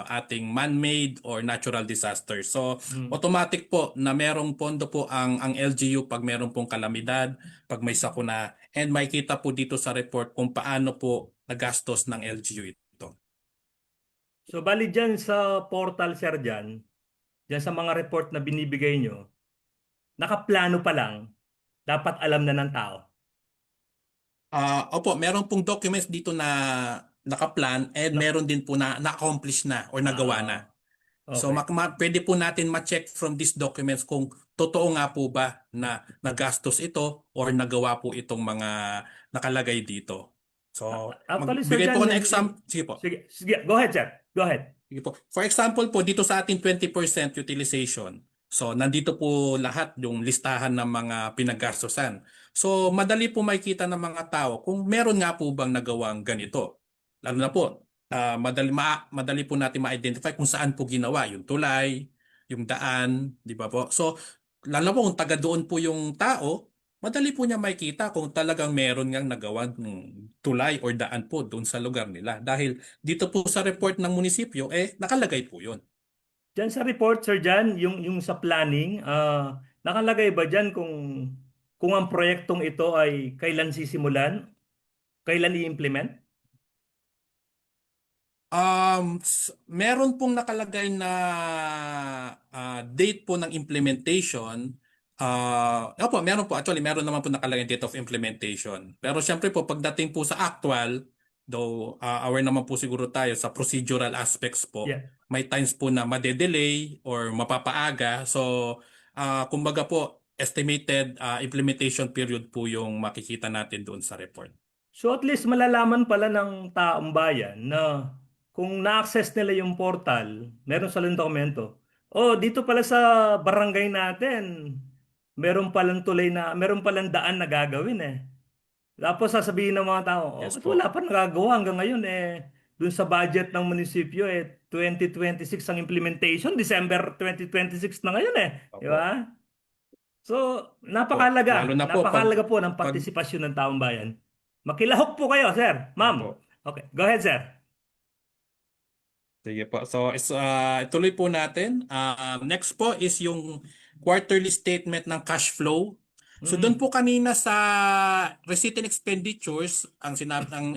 S3: ating man-made or natural disaster. So automatic po na merong pondo po ang LGU pag meron pong kalamidad, pag may sakuna, and makikita po dito sa report kung paano po nagastos ng LGU ito.
S2: So bali dyan sa portal, Sir Jan, dyan sa mga report na binibigay nyo, nakaplano pa lang, dapat alam na ng tao.
S3: Opo, meron pong documents dito na nakaplan, and
S2: Na-
S3: meron din po na-accomplish na or nagawa na. So
S2: okay.
S3: pwede po natin ma-check from these documents kung totoo nga po ba na nagastos ito or nagawa po itong mga nakalagay dito. So
S2: Actually, Sir
S3: magbigay
S2: Jan,
S3: po ako ng example. Sige po.
S2: sige, go ahead, sir. Go ahead.
S3: Sige po. For example po, dito sa ating 20% utilization. So, nandito po lahat yung listahan ng mga pinaggastosan. So, madali po makikita ng mga tao kung meron nga po bang nagawang ganito. Lalo na po, madali po natin ma-identify kung saan po ginawa yung tulay, yung daan, di ba po? So, lalo na po kung taga doon po yung tao, madali po niya makikita kung talagang meron ngang nagawang tulay or daan po doon sa lugar nila. Dahil dito po sa report ng munisipyo, nakalagay po yun.
S2: Diyan sa report, Sir Jan, yung sa planning, nakalagay ba diyan kung ang proyektong ito ay kailan sisimulan, kailan i-implement?
S3: Meron pong nakalagay na date po ng implementation. Opo, meron po. Actually, meron naman po nakalagay date of implementation. Pero syempre po, pagdating po sa actual, though aware naman po siguro tayo sa procedural aspects po,
S2: Yeah.
S3: may times po na madedelay or mapapaaga. So, kumbaga po, estimated implementation period po yung makikita natin doon sa report.
S2: So at least malalaman pala ng taong bayan na kung na-access nila yung portal, meron sa dokumento. Oh, dito pala sa barangay natin, meron palang daan na gagawin eh. Tapos sasabihin ng mga tao, oh,
S3: Yes
S2: ba't
S3: po.
S2: wala pa nagagawa hanggang ngayon eh. Dun sa budget ng munisipyo 2026 ang implementation, December 2026 na ngayon eh. Di
S3: Opo.
S2: ba? So,
S3: Po. Lalo na po
S2: napakahalaga po ng
S3: pag
S2: partisipasyon ng taong bayan. Makilahok po kayo, sir. Ma'am.
S3: Opo.
S2: Okay, go ahead, sir.
S3: Sige po. So, ituloy po natin. Next po is yung quarterly statement ng cash flow. So, doon
S2: Mm.
S3: po kanina sa receipt and expenditures, ang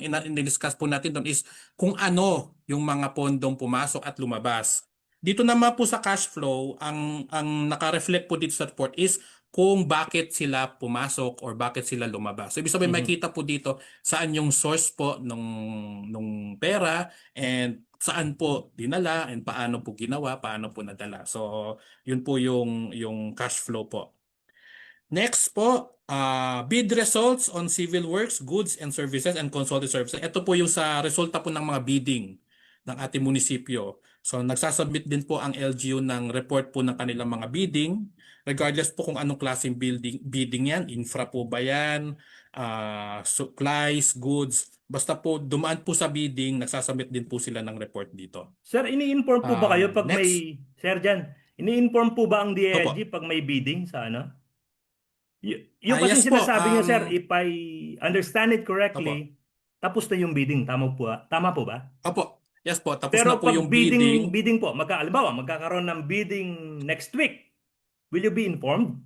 S3: in-discuss po natin doon is kung ano yung mga pondong pumasok at lumabas. Dito naman po sa cash flow, ang naka-reflect po dito sa report is kung bakit sila pumasok or bakit sila lumabas. So, ibig sabihin,
S2: Mhm.
S3: makita po dito saan yung source po nung pera and saan po dinala and paano po ginawa, paano po nadala. So, yun po yung cash flow po. Next po, bid results on civil works, goods and services and consulting services. Ito po yung sa resulta po ng mga bidding ng ating munisipyo. So nagsasubmit din po ang LGU ng report po ng kanilang mga bidding. Regardless po kung anong klaseng bidding yan, infra po ba yan, supplies, goods. Basta po dumaan po sa bidding, nagsasubmit din po sila ng report dito.
S2: Sir, ini-inform po ba kayo pag
S3: Next.
S2: Sir Jan, ini-inform po ba ang
S3: Opo.
S2: DILG pag may bidding sa ano? Yung kasi
S3: Yes po.
S2: sinasabi niyo, sir, if I understand it
S3: Opo.
S2: correctly, tapos na yung bidding. Tama po ba?
S3: Opo. Yes po. Tapos na
S2: Pero
S3: po
S2: pag
S3: yung bidding.
S2: bidding po, halimbawa, magkakaroon ng bidding next week, will you be informed?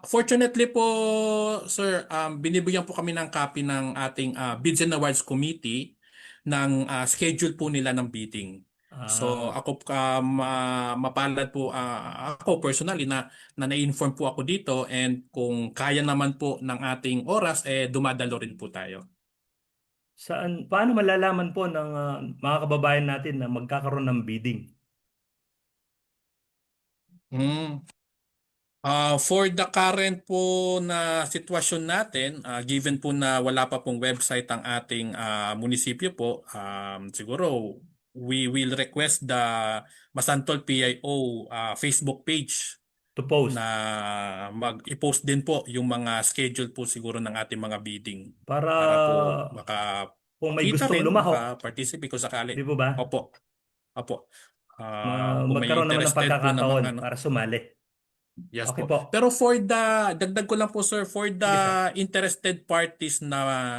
S3: Fortunately po, sir, binibigyan po kami ng copy ng ating Bids and Awards Committee ng schedule po nila ng bidding. So
S2: Ah,
S3: ako mapalad po ako personally na na-inform po ako dito, and kung kaya naman po ng ating oras dumadalo rin po tayo.
S2: paano malalaman po ng mga kababayan natin na magkakaroon ng bidding?
S3: Mm. For the current po na sitwasyon natin, given po na wala pa pong website ang ating munisipyo po, siguro we will request the Masantol PIO Facebook page
S2: To post
S3: na i-post din po yung mga schedule po siguro ng ating mga bidding
S2: para
S3: para po
S2: kung may
S3: makita
S2: gustong
S3: rin,
S2: lumahok,
S3: maka-participate kung sakali.
S2: di po ba?
S3: Opo, opo. Kung may
S2: Magkaroon naman ng
S3: interested po namang
S2: pagkakataon para sumali.
S3: Yes
S2: Okay
S3: po.
S2: po.
S3: Pero dagdag ko lang po sir, for the
S2: Sige, sir.
S3: interested parties na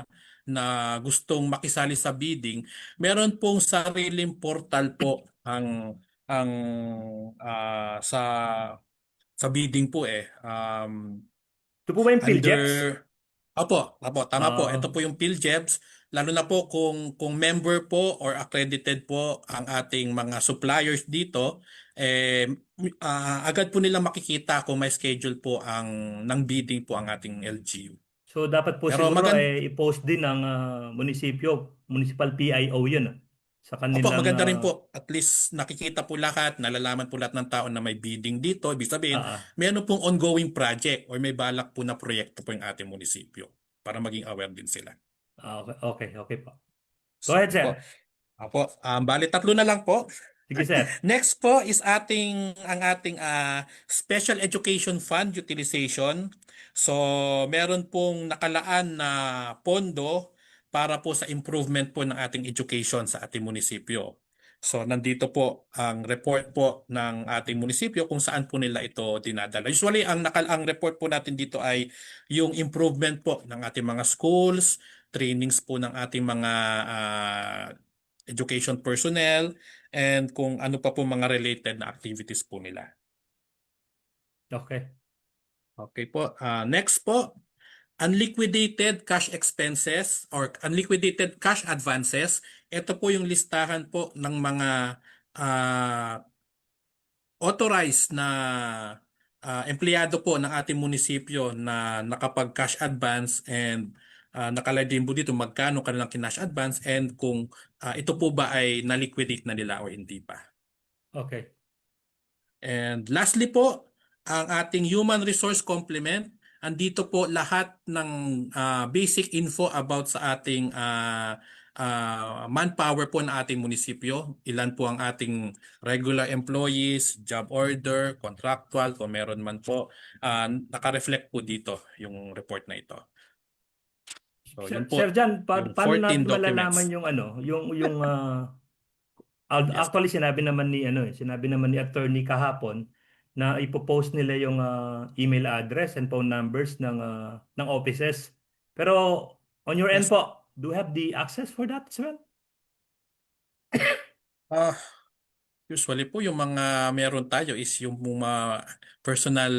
S3: gustong makisali sa bidding, meron pong sariling portal po ang sa bidding po
S2: Ito po ba yung
S3: under
S2: PhilJeps?
S3: Opo, tama po.
S2: Ah,
S3: Ito po yung PhilJeps. Lalo na po kung member po or accredited po ang ating mga suppliers dito, agad po nila makikita kung may schedule po ng bidding po ang ating LGU.
S2: so dapat po
S3: Pero
S2: siguro i-post din ng munisipyo municipal PIO yun. Sa
S3: Opo,
S2: kanilang
S3: maganda rin po. At least nakikita po lahat, nalalaman po lahat ng tao na may bidding dito. Ibig sabihin,
S2: ah, ah,
S3: meron pong ongoing project or may balak po na proyekto po yung ating munisipyo para maging aware din sila.
S2: okay, okay, okay po. Go ahead, sir.
S3: Opo. Opo, bali tatlo na lang po.
S2: Sige, sir.
S3: Next po is ang ating Special Education Fund utilization. So, meron pong nakalaan na pondo para po sa improvement po ng ating education sa ating munisipyo. So, nandito po ang report po ng ating munisipyo kung saan po nila ito dinadala. Usually, ang report po natin dito ay yung improvement po ng ating mga schools, trainings po ng ating mga education personnel, and kung ano pa po mga related na activities po nila.
S2: Okay.
S3: Okay po. Next po, unliquidated cash expenses or unliquidated cash advances. Ito po yung listahan po ng mga ah, authorized na empleyado po ng ating munisipyo na nakapag-cash advance and nakalagay din po dito magkano kanilang kinash advance and kung ito po ba ay na-liquidate na nila o hindi pa.
S2: Okay.
S3: And lastly po, ang ating human resource complement. Andito po lahat ng basic info about sa ating manpower po ng ating munisipyo. Ilan po ang ating regular employees, job order, contractual, kung meron man po. Naka-reflect po dito yung report na ito. So,
S2: Sir,
S3: yun
S2: Sir
S3: po,
S2: Jan,
S3: yung
S2: paano
S3: 14
S2: natin malalaman
S3: documents.
S2: yung ano, yung
S3: Yes po.
S2: actually sinabi naman ni attorney kahapon na ipopost nila yung email address and phone numbers ng offices. Pero on your end
S3: Yes.
S2: po, do you have the access for that as well?
S3: Ah, Usually po yung mga meron tayo is yung mga personal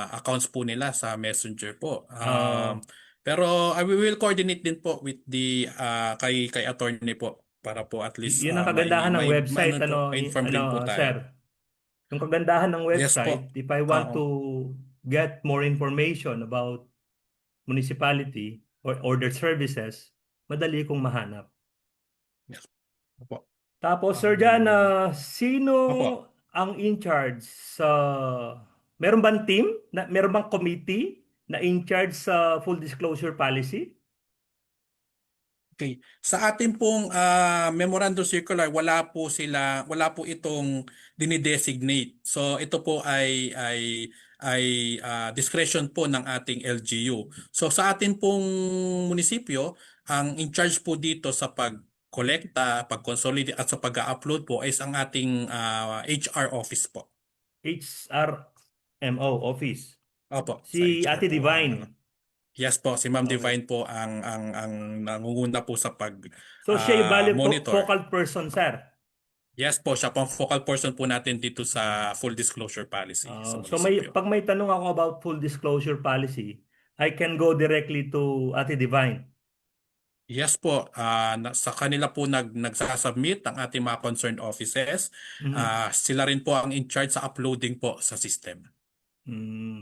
S3: accounts po nila sa Messenger po.
S2: Uh,
S3: Pero I will coordinate din po with the kay attorney po para po at least
S2: Yun ang kagandahan ng website,
S3: ano po, ma-inform din po tayo.
S2: sir. Yung kagandahan ng
S3: Yes
S2: website,
S3: po.
S2: if I want
S3: Oo.
S2: to get more information about municipality or their services, madali kong mahanap.
S3: Yes. Opo.
S2: Tapos, Sir Jan, sino
S3: Opo.
S2: ang in charge sa... Meron bang team? Meron bang committee na in charge sa full disclosure policy?
S3: Okay. Sa ating pong memorandum circular, wala po itong dinidesignate. So ito po ay discretion po ng ating LGU. So sa ating pong munisipyo, ang in charge po dito sa pag-kolekta, pag-consolidate at sa pag-upload po is ang ating HR office po.
S2: HRMO office.
S3: Opo, sa
S2: Si
S3: HR
S2: Ate
S3: po ang
S2: Divine.
S3: Yes po, si Ma'am
S2: Okay.
S3: Divine po ang nangunguna po sa pag
S2: So siya yung bali
S3: monitor.
S2: focal person, sir.
S3: Yes po, siya po ang focal person po natin dito sa full disclosure policy sa
S2: So
S3: munisipyo.
S2: pag may tanong ako about full disclosure policy, I can go directly to Ate Divine.
S3: Yes po, sa kanila po nagsasubmit ang ating mga concerned offices.
S2: Mhm.
S3: Sila rin po ang in charge sa uploading po sa system.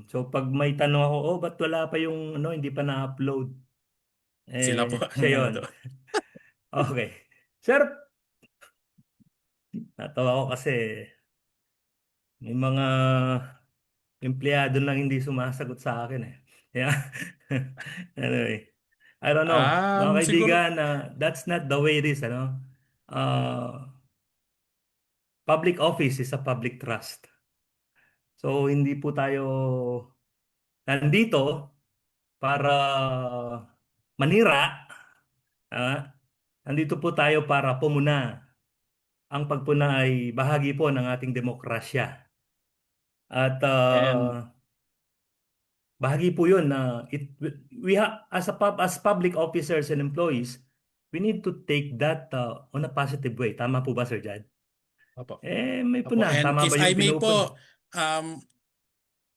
S2: So pag may tanong ako, oh, ba't wala pa yung hindi pa na-upload?
S3: Sila po
S2: Siya
S3: ang ano
S2: yon.
S3: doon.
S2: Okay. Sir, natawa ko kasi may mga empleyado lang hindi sumasagot sa akin eh. Yeah. Anyway, I don't know. Mga
S3: Siguro,
S2: kaibigan, that's not the way it is, ano? Public office is a public trust. So hindi po tayo nandito para manira. Ah, Nandito po tayo para pumuna. Ang pagpuna ay bahagi po ng ating demokrasya. At
S3: and
S2: bahagi po 'yun na as public officers and employees, we need to take that on a positive way. Tama po ba, Sir Jad?
S3: opo.
S2: May
S3: Opo,
S2: puna.
S3: and
S2: Tama ba
S3: if I
S2: yung
S3: may
S2: pinupun?
S3: po,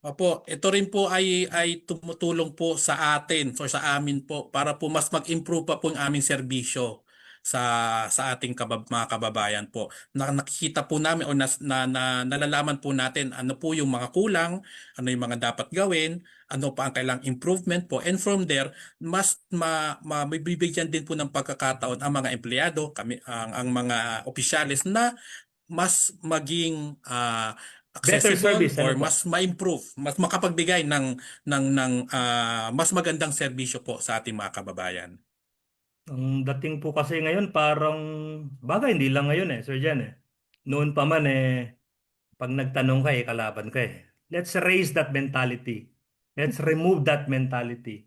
S3: opo, ito rin po ay tumutulong po sa atin or sa amin po para po mas mag-improve pa po ang aming serbisyo. sa ating mga kababayan po. Nakikita po namin o nalalaman po natin ano po yung mga kulang, ano yung mga dapat gawin, ano pa ang kailangang improvement po. And from there, mas mabibigyan din po ng pagkakataon ang mga empleyado, ang mga opisyalis na mas maging
S2: Better
S3: accessible
S2: service, ano
S3: or
S2: po?
S3: mas ma-improve, mas makapagbigay ng mas magandang serbisyo po sa ating mga kababayan.
S2: Ang dating po kasi ngayon parang, bagay hindi lang ngayon Sir Jan Noon pa man pag nagtanong ka kalaban ka Let's raise that mentality. Let's remove that mentality.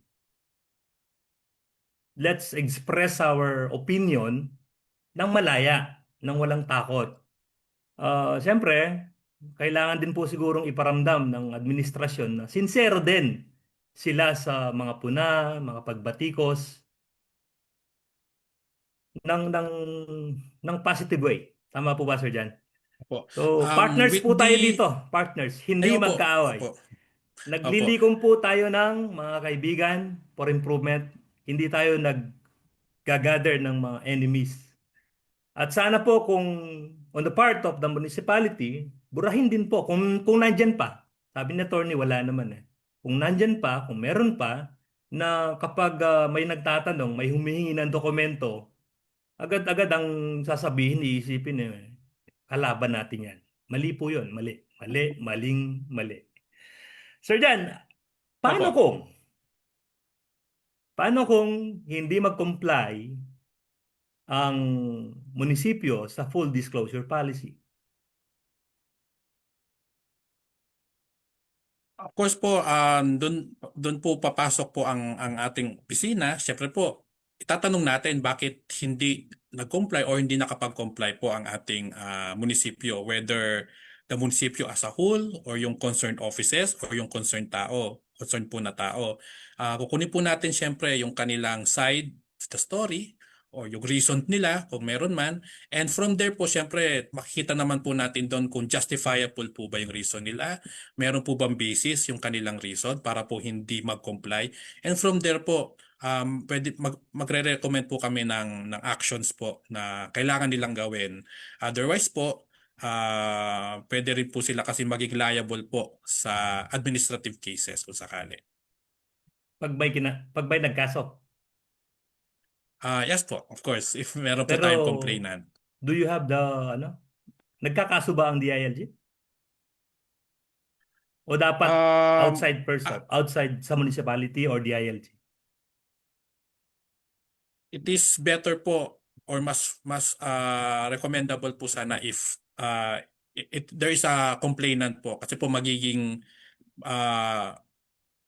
S2: Let's express our opinion ng malaya, ng walang takot. Siyempre, kailangan din po sigurong iparamdam ng administrasyon na sincere din sila sa mga puna, mga pagbatikos ng ng positive way. Tama po ba, Sir Jan?
S3: Opo.
S2: So, partners
S3: With
S2: po tayo
S3: the
S2: dito. Partners,
S3: ay
S2: hindi
S3: opo,
S2: magkaaway.
S3: opo, opo.
S2: Naglilikom po tayo ng mga kaibigan for improvement. Hindi tayo nag-gather ng mga enemies. At sana po kung on the part of the municipality, burahin din po kung nandyan pa. Sabi ni attorney, wala naman Kung nandyan pa, kung meron pa, na kapag may nagtatanong, may humihingi ng dokumento, agad-agad ang sasabihin, iisipin kalaban natin yan. Mali po yun, mali. Mali, maling mali. Sir Jan, paano
S3: Opo.
S2: kung, paano kung hindi mag-comply ang munisipyo sa full disclosure policy?
S3: Of course po, doon po papasok po ang ating opisina. Siyempre po, itatanong natin bakit hindi nag-comply or hindi nakapag-comply po ang ating munisipyo, whether the munisipyo as a whole or yung concerned offices or yung concerned po na tao. Kukunin po natin siyempre yung kanilang side, the story, o yung reason nila kung meron man. And from there po, siyempre, makikita naman po natin doon kung justifiable po ba yung reason nila, meron po bang basis yung kanilang reason para po hindi mag-comply. And from there po, pwede magre-recommend po kami ng actions po na kailangan nilang gawin. Otherwise po, pwede rin po sila kasi maging liable po sa administrative cases kung sakali.
S2: Pag may nagkaso.
S3: Yes po, of course, if meron po
S2: Pero,
S3: tayong complainant.
S2: do you have ano? Nagkakaso ba ang DILG? O dapat
S3: Um,
S2: outside person,
S3: ah,
S2: outside sa municipality or DILG?
S3: it is better po or mas recommendable po sana if there is a complainant po kasi po uh,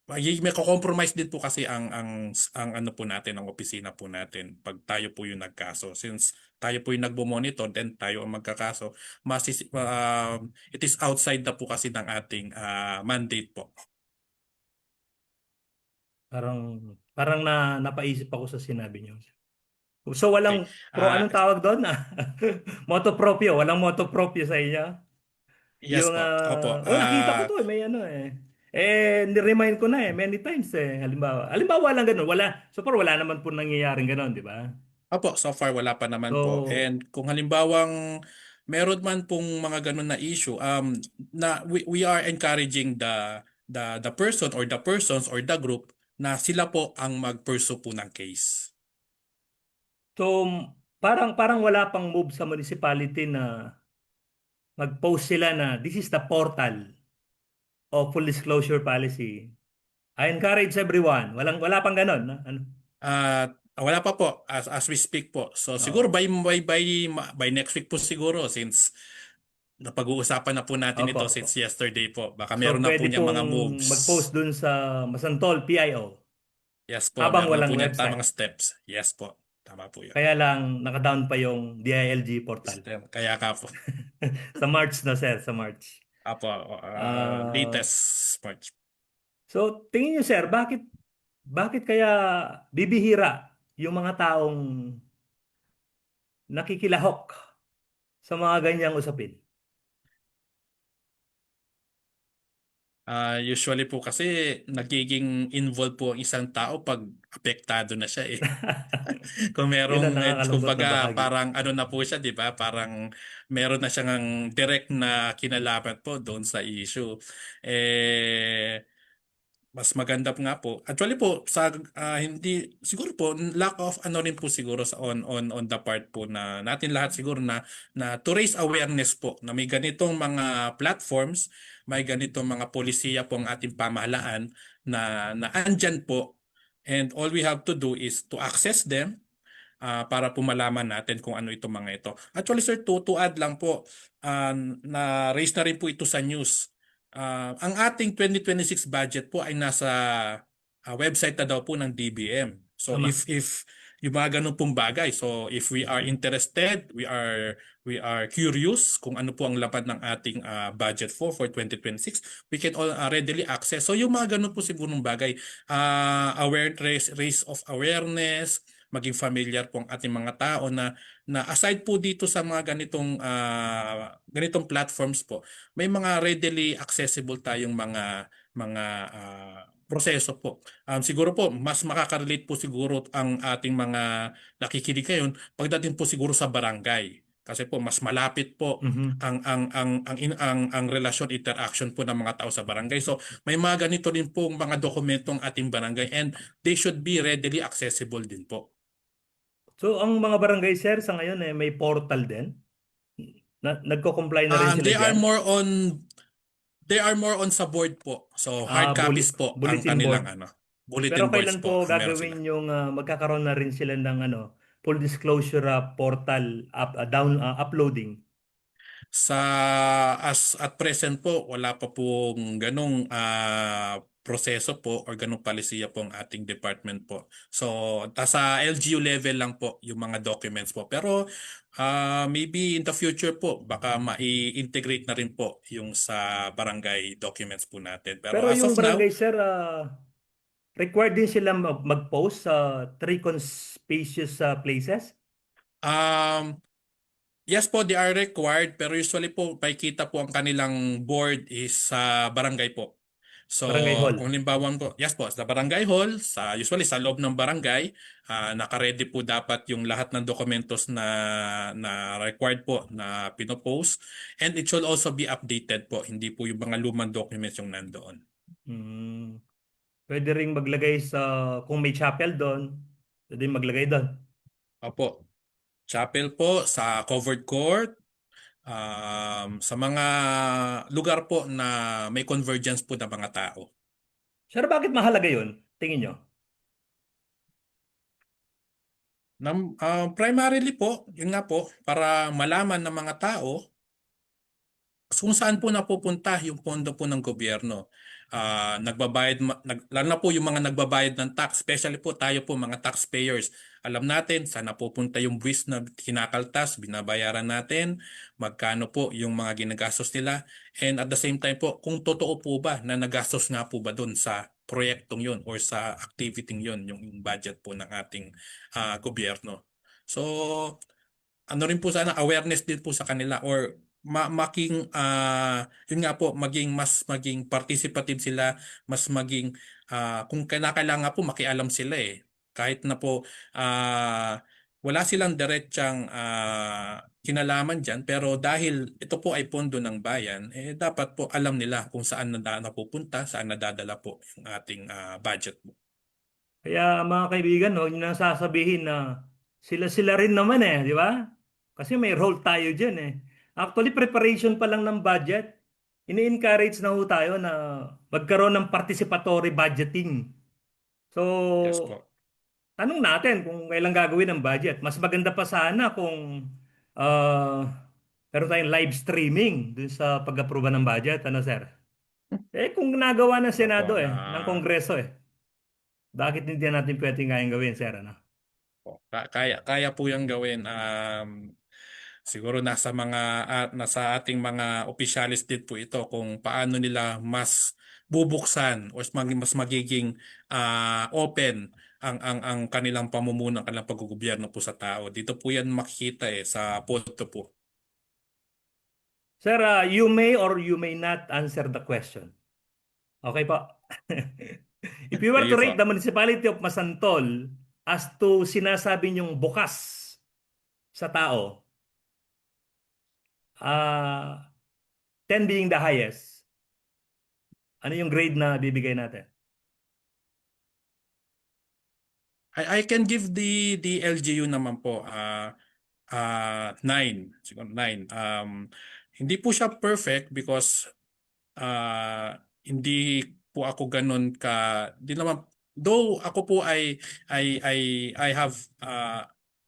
S3: may compromise din po kasi ang ano po natin, ang opisina po natin pag tayo po yung nagkaso. Since tayo po yung nagbo-monitor, then tayo ang magkakaso, it is outside na po kasi ng ating mandate po.
S2: Parang parang napaisip ako sa sinabi niyo. So
S3: Okay.
S2: walang anong tawag doon? Moto proprio, walang moto proprio sa inyo.
S3: Yes
S2: Yung
S3: po. Opo.
S2: nakita ko to may ano ni-remind ko na many times Halimbawa lang ganun, so far wala naman po nangyayaring ganun, di ba?
S3: Opo, so far wala pa naman po.
S2: So
S3: And kung halimbawang meron man pong mga ganun na issue, we are encouraging the person or the persons or the group na sila po ang mag-pursue po ng case.
S2: so parang wala pang move sa municipality na mag-post sila na this is the portal of full disclosure policy. I encourage everyone. Wala pang ganun. Ano?
S3: Wala pa po as we speak po. So siguro
S2: Oo.
S3: by next week po siguro, since napag-uusapan na po natin
S2: Opo,
S3: ito
S2: opo.
S3: since yesterday po. Baka
S2: So
S3: meron na po
S2: pwede
S3: niyang
S2: pong
S3: mga moves.
S2: mag-post dun sa Masantol PIO
S3: Yes po,
S2: habang
S3: meron na po
S2: walang
S3: niyan
S2: website.
S3: tamang steps. Yes po, tama po yun.
S2: Kaya lang naka-down pa yung DILG portal.
S3: Kaya ka po.
S2: Sa March na sir, sa March.
S3: Apo,
S2: Ah,
S3: latest March.
S2: so tingin niyo sir, bakit kaya bibihira yung mga taong nakikilahok sa mga ganyang usapin?
S3: Usually po kasi nagiging involved po ang isang tao pag apektado na siya eh. Kung
S2: Yun ang nakakalungkot na
S3: kumbaga
S2: bahagi.
S3: parang ano na po siya, 'di ba? Parang meron na siyang direct na kinalaman po doon sa issue. Eh mas maganda po nga po. Actually po sa hindi siguro po lack of ano rin po siguro sa on the part po na natin lahat siguro na to raise awareness po na may ganitong mga platforms, may ganitong mga polisiya po ang ating pamahalaan na andyan po, and all we have to do is to access them para po malaman natin kung ano itong mga ito. Actually sir, to add lang po, na raise na rin po ito sa news. Ang ating 2026 budget po ay nasa website na daw po ng DBM. So
S2: Tama.
S3: if yung mga ganun pong bagay, so if we are interested, we are curious kung ano po ang laman ng ating budget for 2026, we can all readily access. So yung mga ganun po sigurong bagay, raise of awareness, maging familiar po ang ating mga tao na aside po dito sa mga ganitong platforms po, may mga readily accessible tayong mga proseso po. Siguro po mas makaka-relate po siguro ang ating mga nakikinig ngayon pagdating po siguro sa barangay. Kasi po mas malapit po
S2: Mhm.
S3: ang relasyon interaction po ng mga tao sa barangay. So may mga ganito din po mga dokumentong ating barangay, and they should be readily accessible din po.
S2: So, ang mga barangay, sir, sa ngayon may portal din. Nagko-comply na rin sila
S3: They are
S2: dyan.
S3: more on sa board po. So hard copies po ang
S2: Bulletin board.
S3: kanilang
S2: Pero
S3: bulletin boards
S2: kailan
S3: po
S2: po
S3: ang meron sila.
S2: gagawin yung magkakaroon na rin sila ng full disclosure portal uploading?
S3: Sa as at present po, wala pa pong ganong proseso po or ganong palisiya po ang ating department po. So, sa LGU level lang po yung mga documents po. Pero maybe in the future po, baka mai-integrate na rin po yung sa barangay documents po natin. Pero
S2: Pero
S3: as
S2: yung
S3: of now,
S2: barangay, sir, required din sila mag-post sa three conspicuous places?
S3: um, yes po, they are required, pero usually po makikita po ang kanilang board is sa barangay po. So,
S2: Barangay hall.
S3: kung halimbawa po, yes po, sa barangay hall, usually sa loob ng barangay, naka-ready po dapat yung lahat ng dokumentos na required po na pinopost, and it should also be updated po, hindi po yung mga lumang documents yung nandoon.
S2: Hmm. Pwede ring maglagay kung may chapel doon, pwede maglagay doon.
S3: Opo, chapel po, sa covered court, sa mga lugar po na may convergence po ng mga tao.
S2: Sir, bakit mahalaga yun? Tingin nyo?
S3: Primarily po, yun nga po, para malaman ng mga tao kung saan po napupunta yung pondo po ng gobyerno. Lalo na po yung mga nagbabayad ng tax, especially po tayo po mga taxpayers. Alam natin saan napupunta yung buwis na kinakaltas, binabayaran natin, magkano po yung mga ginagastos nila, and at the same time po, kung totoo po ba na nagastos nga po ba dun sa proyektong yun or sa activity yun, yung budget po ng ating gobyerno. So, ano rin po sana awareness din po sa kanila, or making yun nga po, maging participative sila, mas maging kung kailangan po makialam sila eh, kahit na po wala silang diretsang kinalaman diyan, pero dahil ito po ay pondo ng bayan, eh dapat po alam nila kung saan napupunta, saan nadadala po yung ating budget po.
S2: Kaya mga kaibigan, huwag nyo nang sasabihin na sila-sila rin naman di ba? Kasi may role tayo dyan Actually, preparation pa lang ng budget. Ini-encourage na ho tayo na magkaroon ng participatory budgeting. So,
S3: Yes po.
S2: tanong natin kung kailan gagawin ang budget. Mas maganda pa sana kung uh, meron tayong live streaming dun sa pag-aproba ng budget. Ano, sir? Kung nagawa ng
S3: Opo,
S2: Senado ng Kongreso bakit hindi natin pwedeng kayang gawin, sir? Ano?
S3: kaya po 'yang gawin. Siguro nasa ating mga opisyalis din po ito kung paano nila mas bubuksan o mas magiging open ang kanilang pamumuno, ang kanilang paggogobyerno po sa tao. Dito po 'yan makikita sa pondo po.
S2: Sir, you may or you may not answer the question. Okay po. If you were
S3: Sige
S2: to rate
S3: po.
S2: the municipality of Masantol as to sinasabi niyong bukas sa tao, 10 being the highest, ano yung grade na bibigay natin?
S3: I can give the LGU naman po 9, siguro 9. Hindi po siya perfect because hindi po ako ganun di naman, though ako po I have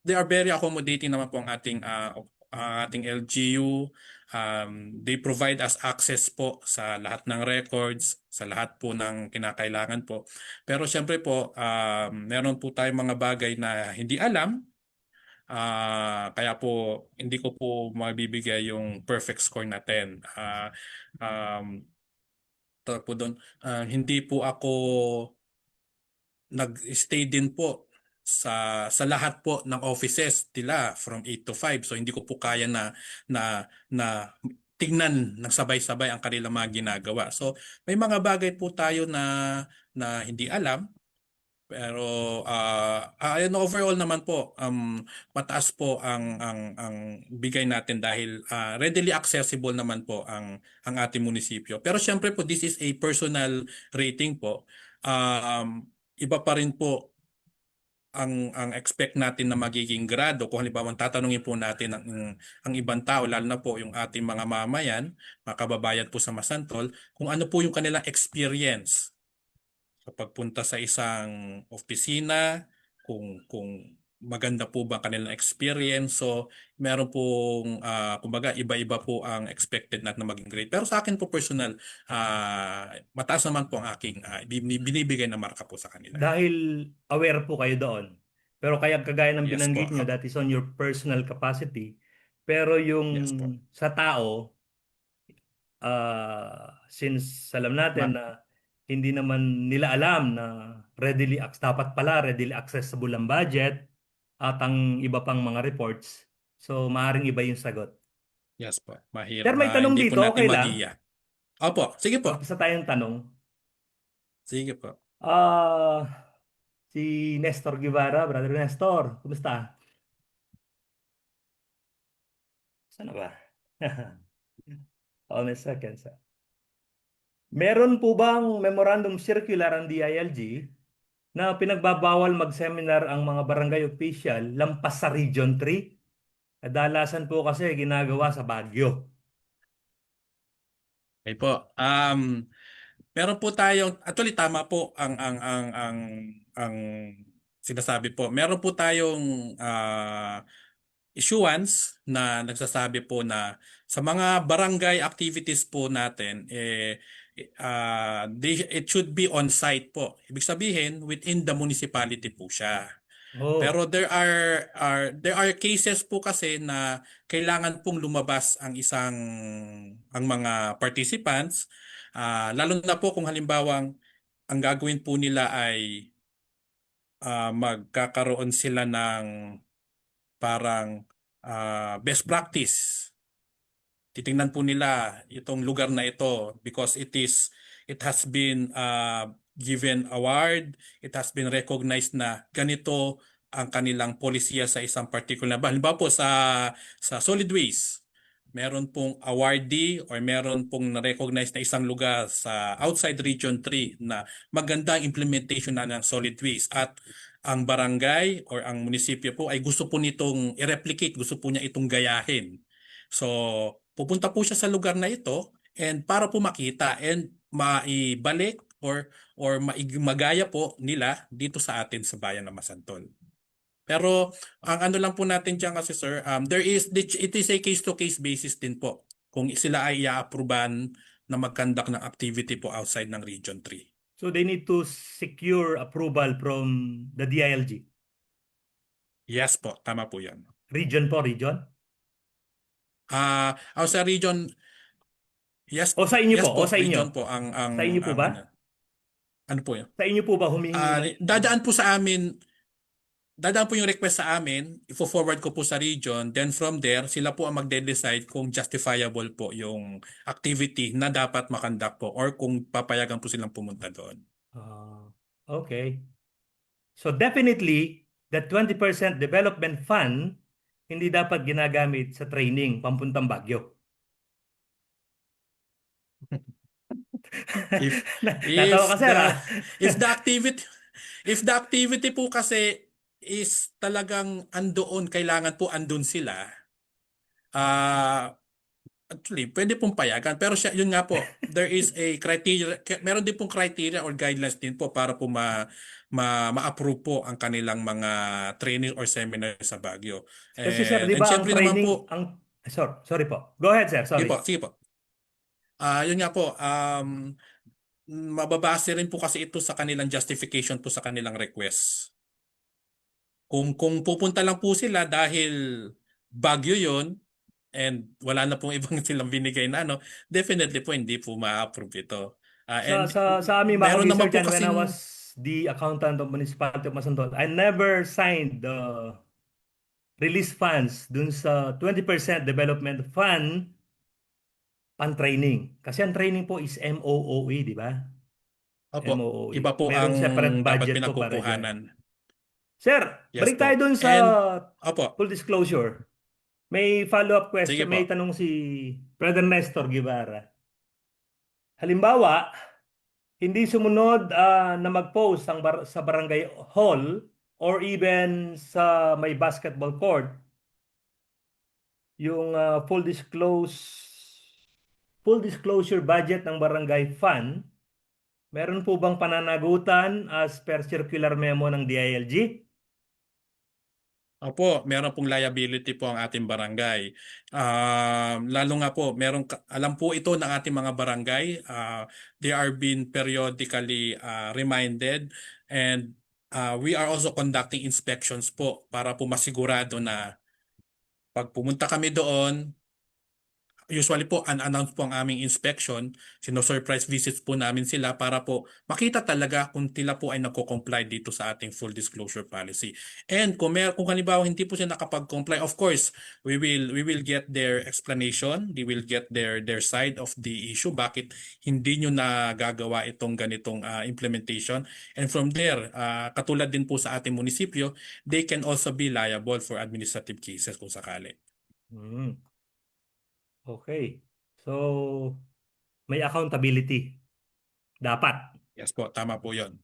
S3: they are very accommodating naman po ang ating LGU. They provide us access po sa lahat ng records, sa lahat po ng kinakailangan po. Pero syempre po, meron po tayong mga bagay na hindi alam. Kaya po hindi ko po mabibigay yung perfect score na 10. Um, Tawag po doon, hindi po ako nag-stay din po sa lahat po ng offices nila from 8 to 5. So hindi ko po kaya na tignan ng sabay-sabay ang kanilang mga ginagawa. So may mga bagay po tayo na hindi alam. Pero overall naman po, mataas po ang bigay natin dahil readily accessible naman po ang ating munisipyo. Pero syempre po, this is a personal rating po. Iba pa rin po ang expect natin na magiging grado kung halimbawa tatanungin po natin ang ibang tao, lalo na po yung ating mga mamayan, mga kababayan po sa Masantol, kung ano po yung kanilang experience sa pagpunta sa isang opisina, kung maganda po ba ang kanilang experience. So, meron pong, kumbaga, iba-iba po ang expected natin na maging grade. Pero sa akin po personal, mataas naman po ang aking binibigay na marka po sa kanila.
S2: Dahil aware po kayo doon. Pero kaya kagaya ng
S3: Yes po.
S2: binanggit nyo, that is on your personal capacity. Pero yung
S3: Yes po.
S2: sa tao, since alam natin
S3: Ma-
S2: na hindi naman nila alam na dapat pala readily accessible ang budget at ang iba pang mga reports. So, maaaring iba yung sagot.
S3: yes po. Mahirap.
S2: Pero may tanong
S3: Hindi po
S2: dito,
S3: natin
S2: okay lang?
S3: magiya. Opo, sige po.
S2: Isa tayong tanong.
S3: Sige po.
S2: Ah, si Nestor Guevara, Brother Nestor, kumusta? Sana ba? On a second, sir. Meron po bang memorandum circular ang DILG na pinagbabawal mag-seminar ang mga barangay official lampas sa Region 3? Kadalasan po kasi ginagawa sa Baguio.
S3: Okay po. Meron po tayong actually tama po ang sinasabi po. Meron po tayong issuance na nagsasabi po na sa mga barangay activities po natin it should be on site po. Ibig sabihin within the municipality po siya.
S2: Oh,
S3: Pero there are cases po kasi na kailangan pong lumabas ang mga participants, lalo na po kung halimbawang ang gagawin po nila ay magkakaroon sila ng parang best practice. Titingnan po nila itong lugar na ito because it has been given award, it has been recognized na ganito ang kanilang polisiya sa isang particular. Halimbawa po sa solid waste, meron pong awardee or meron pong na-recognize na isang lugar sa outside Region 3 na maganda ang implementation na ng solid waste at ang barangay or ang munisipyo po ay gusto po nitong i-replicate, gusto po niya itong gayahin. So, pupunta po siya sa lugar na ito and para po makita and maibalik or magaya po nila dito sa atin sa bayan ng Masantol. Pero ang ano lang po natin diyan kasi sir, it is a case-to-case basis din po kung sila ay i-approvean na mag-conduct ng activity po outside ng Region 3.
S2: so they need to secure approval from the DILG.
S3: Yes po, tama po 'yan.
S2: Region po, region?
S3: Sa region, yes,
S2: O sa inyo
S3: yes
S2: po, o
S3: po,
S2: sa inyo?
S3: region po
S2: Sa inyo po ba?
S3: ano po 'yan.
S2: Sa inyo po ba humihingi ng...
S3: Dadaan po sa amin dadaan po yung request sa amin, ifo-forward ko po sa region, then from there, sila po ang magde-decide kung justifiable po yung activity na dapat makandak po or kung papayagan po silang pumunta doon.
S2: Ah, okay. So definitely, the 20% development fund hindi dapat ginagamit sa training pampuntang Baguio.
S3: If
S2: Natawa
S3: if
S2: ka, sir,
S3: the
S2: ah.
S3: if the activity if the activity po kasi is talagang andoon, kailangan po andun sila. Ah, actually, pwede pong payagan. Pero siya, yun nga po, there is a criteria, meron din pong criteria or guidelines din po para po ma-approve po ang kanilang mga training or seminar sa Baguio.
S2: Kasi sir, di
S3: And
S2: ba ang
S3: syempre naman
S2: training,
S3: po,
S2: sorry po. Go ahead, sir.
S3: sige
S2: Sorry.
S3: po, sige po. Yun nga po, mababase rin po kasi ito sa kanilang justification po sa kanilang request. Kung pupunta lang po sila dahil Baguio yon and wala na pong ibang silang binigay na ano, definitely po hindi po ma-approve ito. And
S2: Sa aming mga
S3: meron naman
S2: research
S3: po
S2: yan, when I
S3: kasing,
S2: was the accountant of Municipality of Masantol, I never signed the release funds dun sa 20% development fund pan-training. Kasi ang training po is MOOE, di ba?
S3: opo, iba
S2: MOOE.
S3: po ang
S2: Merong separate
S3: dapat
S2: budget po para dyan.
S3: pinagkukuhanan.
S2: Sir,
S3: Yes
S2: balik tayo
S3: po.
S2: dun sa
S3: And, opo,
S2: full disclosure. May follow-up
S3: sige
S2: question, may
S3: po.
S2: tanong si Brother Nestor Guevara. Halimbawa, hindi sumunod na mag-post sa barangay hall or even sa may basketball court yung full disclosure budget ng barangay fund, meron po bang pananagutan as per circular memo ng DILG?
S3: Opo, meron pong liability po ang ating barangay. Lalo nga po, alam po ito ng ating mga barangay. They are being periodically reminded and we are also conducting inspections po para po masigurado na pag pumunta kami doon, usually po unannounced po ang aming inspection, sino-surprise visits po namin sila para po makita talaga kung sila po ay nagko-comply dito sa ating full disclosure policy. And kung halimbawa hindi po sila nakapag-comply, of course, we will get their explanation, we will get their side of the issue, bakit hindi nyo nagagawa itong ganitong implementation. And from there, katulad din po sa ating munisipyo, they can also be liable for administrative cases kung sakali.
S2: Hmm. Okay. So, may accountability. Dapat.
S3: Yes po, tama po yon.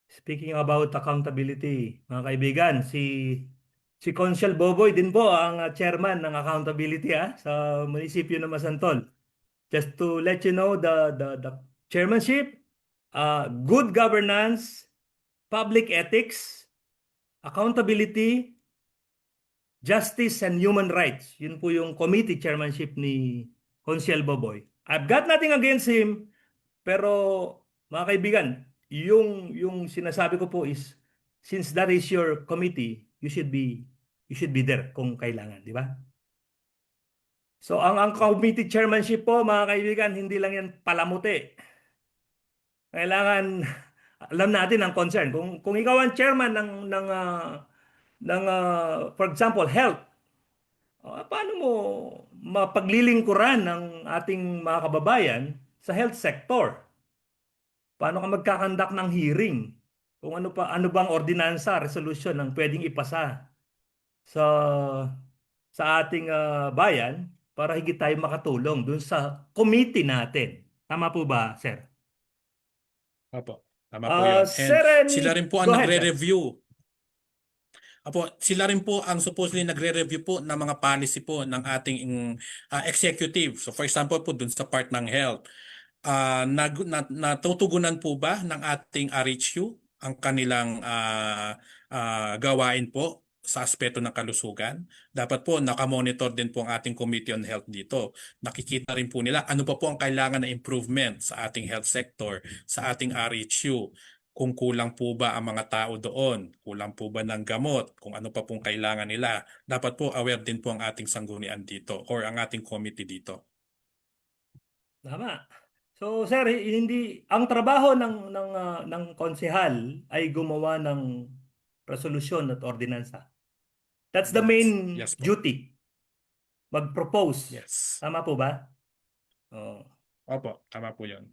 S2: Speaking about accountability, mga kaibigan, si Consiel Boboy din po ang chairman ng accountability sa munisipyo ng Masantol. Just to let you know, the chairmanship, good governance, public ethics, accountability, justice and human rights. Yun po yung committee chairmanship ni Consiel Boboy. I've got nothing against him, pero mga kaibigan, yung sinasabi ko po is, since that is your committee, you should be there kung kailangan, di ba? So ang committee chairmanship po, mga kaibigan, hindi lang yan palamuti. Kailangan alam natin ang concern. Kung ikaw ang chairman for example, health, paano mo mapaglilingkuran ng ating mga kababayan sa health sector? Paano ka magkakandak ng hearing? Kung ano bang ordinansa, resolution ang pwedeng ipasa sa ating bayan para higit tayo makatulong dun sa committee natin. Tama po ba, sir?
S3: Opo, tama po yon. And
S2: Sir,
S3: sila rin po
S2: go
S3: ang
S2: ahead, sir.
S3: nagre-review. Apo, sila rin po ang supposedly nagre-review po ng mga policy po ng ating executive. So for example po dun sa part ng health, natutugunan po ba ng ating RHU ang kanilang gawain po sa aspeto ng kalusugan? Dapat po nakamonitor din po ang ating Committee on Health dito. Nakikita rin po nila ano pa po ang kailangan na improvement sa ating health sector, sa ating RHU. Kung kulang po ba ang mga tao doon, kulang po ba ng gamot, kung ano pa pong kailangan nila. Dapat po aware din po ang ating sanggunian dito or ang ating committee dito.
S2: Tama. So sir, hindi ang trabaho ng konsehal ay gumawa ng resolusyon at ordinansa. That's the
S3: Yes.
S2: main
S3: Yes po.
S2: duty. Mag-propose.
S3: Yes.
S2: Tama po ba? Oh.
S3: Opo, tama po yun.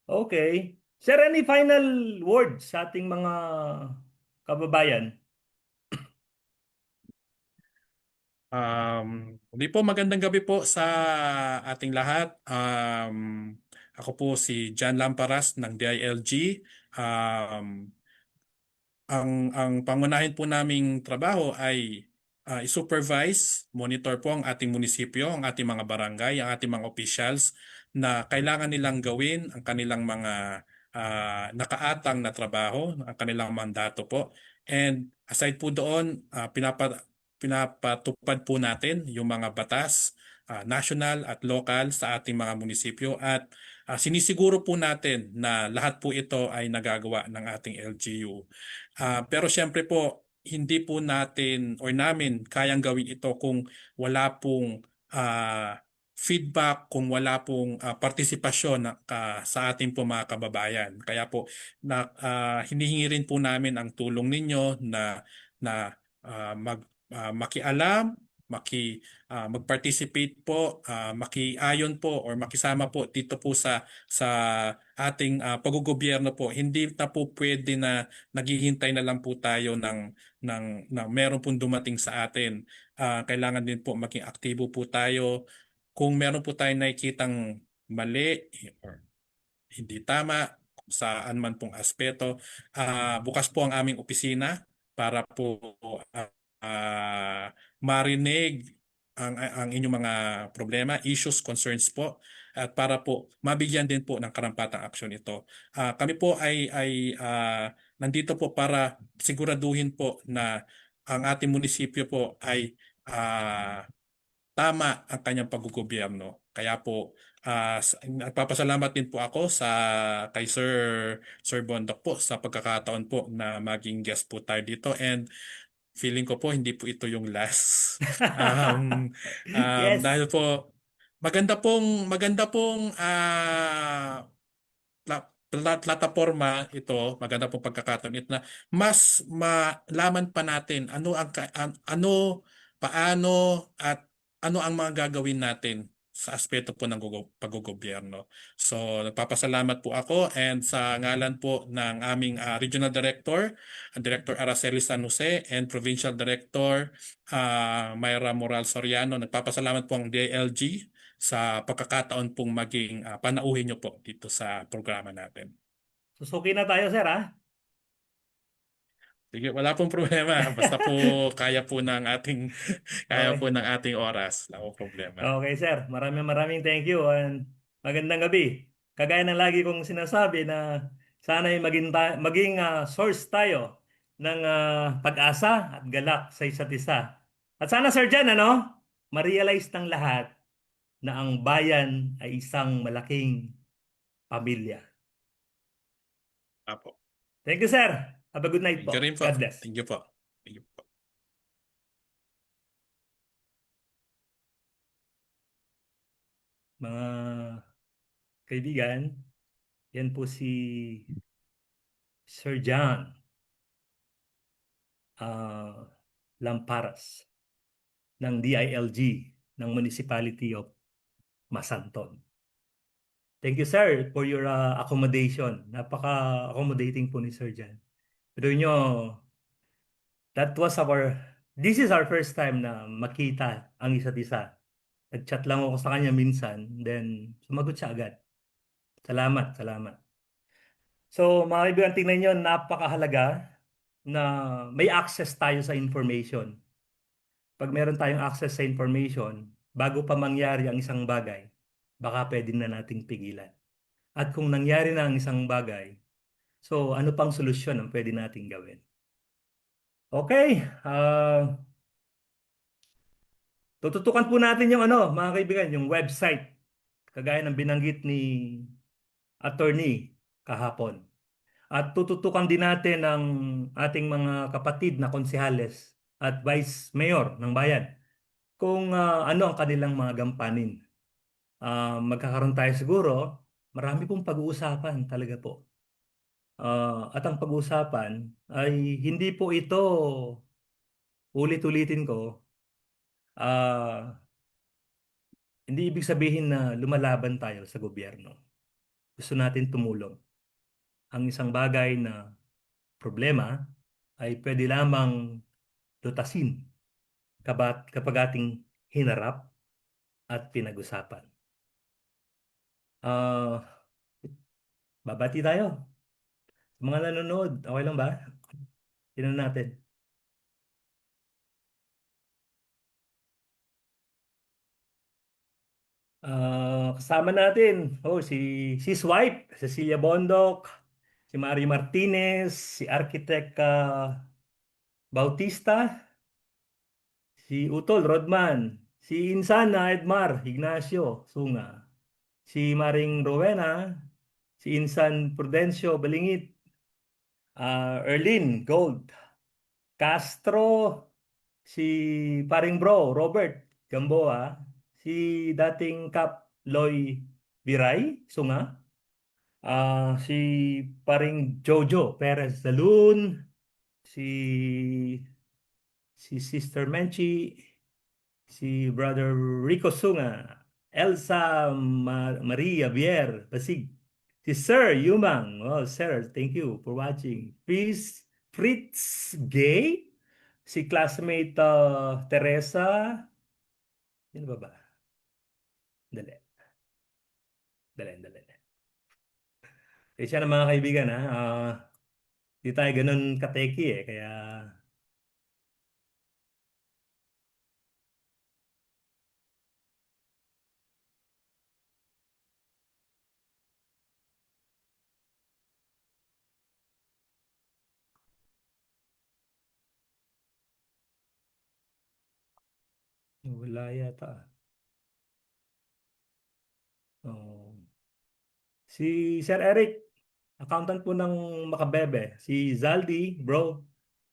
S2: Okay. Sir, any final words sa ating mga kababayan?
S3: Hindi po, magandang gabi po sa ating lahat. Ako po si John Lamparas ng DILG. Ang pangunahin po naming trabaho ay i-supervise, monitor po ang ating munisipyo, ang ating mga barangay, ang ating mga officials na kailangan nilang gawin ang kanilang mga nakaatang na trabaho, ang kanilang mandato po. And aside po doon, pinapatupad po natin yung mga batas, national at local sa ating mga munisipyo at sinisiguro po natin na lahat po ito ay nagagawa ng ating LGU. Pero siyempre po, hindi po natin or namin kayang gawin ito kung wala pong feedback, kung wala pong partisipasyon sa ating po mga kababayan. Kaya po hinihingi rin po namin ang tulong ninyo na makialam, mag-participate po, makiayon po or makisama po dito po sa ating paggogobyerno po. Hindi na po pwede na naghihintay na lang po tayo na meron pong dumating sa atin. Kailangan din po maging aktibo po tayo. Kung meron po tayong nakikitang mali or hindi tama kung saan man pong aspeto, bukas po ang aming opisina para po marinig ang inyong mga problema, issues, concerns po at para po mabigyan din po ng karampatang aksyon ito. Kami po ay nandito po para siguraduhin po na ang ating munisipyo po ay tama ang kanyang paggogobyerno. Kaya po nagpapasalamat din po ako kay Sir Bondok po sa pagkakataon po na maging guest po tayo dito and feeling ko po hindi po ito yung last.
S2: Yes.
S3: Dahil po maganda pong plataforma ito, maganda pong pagkakataon ito na mas malaman pa natin ano, paano at ano ang mga gagawin natin sa aspeto po ng paggogobyerno. So nagpapasalamat po ako and sa ngalan po ng aming Regional Director, Director Araceli San Jose and Provincial Director Mayra Moral Soriano, nagpapasalamat po ang DILG sa pagkakataon pong maging panauhin nyo po dito sa programa natin.
S2: Susuki na tayo, sir, ha?
S3: Sige, wala pong problema. Basta po kaya po ng ating oras. Wala pong problema.
S2: Okay, sir. Maraming thank you and magandang gabi. Kagaya ng lagi kong sinasabi na sana ay maging source tayo ng pag-asa at galak sa isa't isa. At sana, Sir Jan, ma-realize ng lahat na ang bayan ay isang malaking pamilya.
S3: Apo.
S2: Thank you, sir. Have a good night po.
S3: Thank you rin po.
S2: God bless.
S3: Thank you po. Thank you po.
S2: Mga kaibigan, yan po si Sir John Lamparas ng DILG ng Municipality of Masanton. Thank you, sir, for your accommodation. Napaka-accommodating po ni Sir John. Pero nyo, this is our first time na makita ang isa't isa. Nag-chat lang ako sa kanya minsan, then sumagot siya agad. Salamat. So, mga kaibigan, tingnan nyo, napakahalaga na may access tayo sa information. Pag meron tayong access sa information, bago pa mangyari ang isang bagay, baka pwede na nating pigilan. At kung nangyari na ang isang bagay, so ano pang solusyon ang pwede nating gawin? Okay, tututukan po natin yung mga kaibigan, yung website. Kagaya ng binanggit ni attorney kahapon. At tututukan din natin ang ating mga kapatid na konsehales at vice mayor ng bayan kung ano ang kanilang mga gampanin. Magkakaroon tayo siguro, marami pong pag-uusapan talaga po. At ang pag-uusapan ay hindi po ito, ulit-ulitin ko, ah, hindi ibig sabihin na lumalaban tayo sa gobyerno. Gusto natin tumulong. Ang isang bagay na problema ay pwede lamang lutasin kapag ating hinarap at pinag-usapan. Ah, babati tayo. Sa mga nanonood, okay lang ba? Tingnan natin. Kasama natin, si Swipe, Cecilia Bondok, si Mario Martinez, si Architect Bautista, si Utol Rodman, si Insan na Edmar Ignacio Sunga, si Maring Rowena, si Insan Prudencio Balingit, Erlin Gold, Castro, si paring bro, Robert Gamboa, si dating Kap Loy Viray, Sunga, si paring Jojo Perez Zalun, si Sister Menchi, si Brother Rico Sunga, Elsa Maria Vier Pasig, si Sir Yumang. Oh, Sir, thank you for watching. Fritz Gay, si classmate Teresa. Sino ba ba? Dali, dali. Siya ng mga kaibigan ha. Di tayo ganun kateki eh. Kaya wala yata. Oh. Si Sir Eric, accountant po ng Makabebe. Si Zaldi, bro.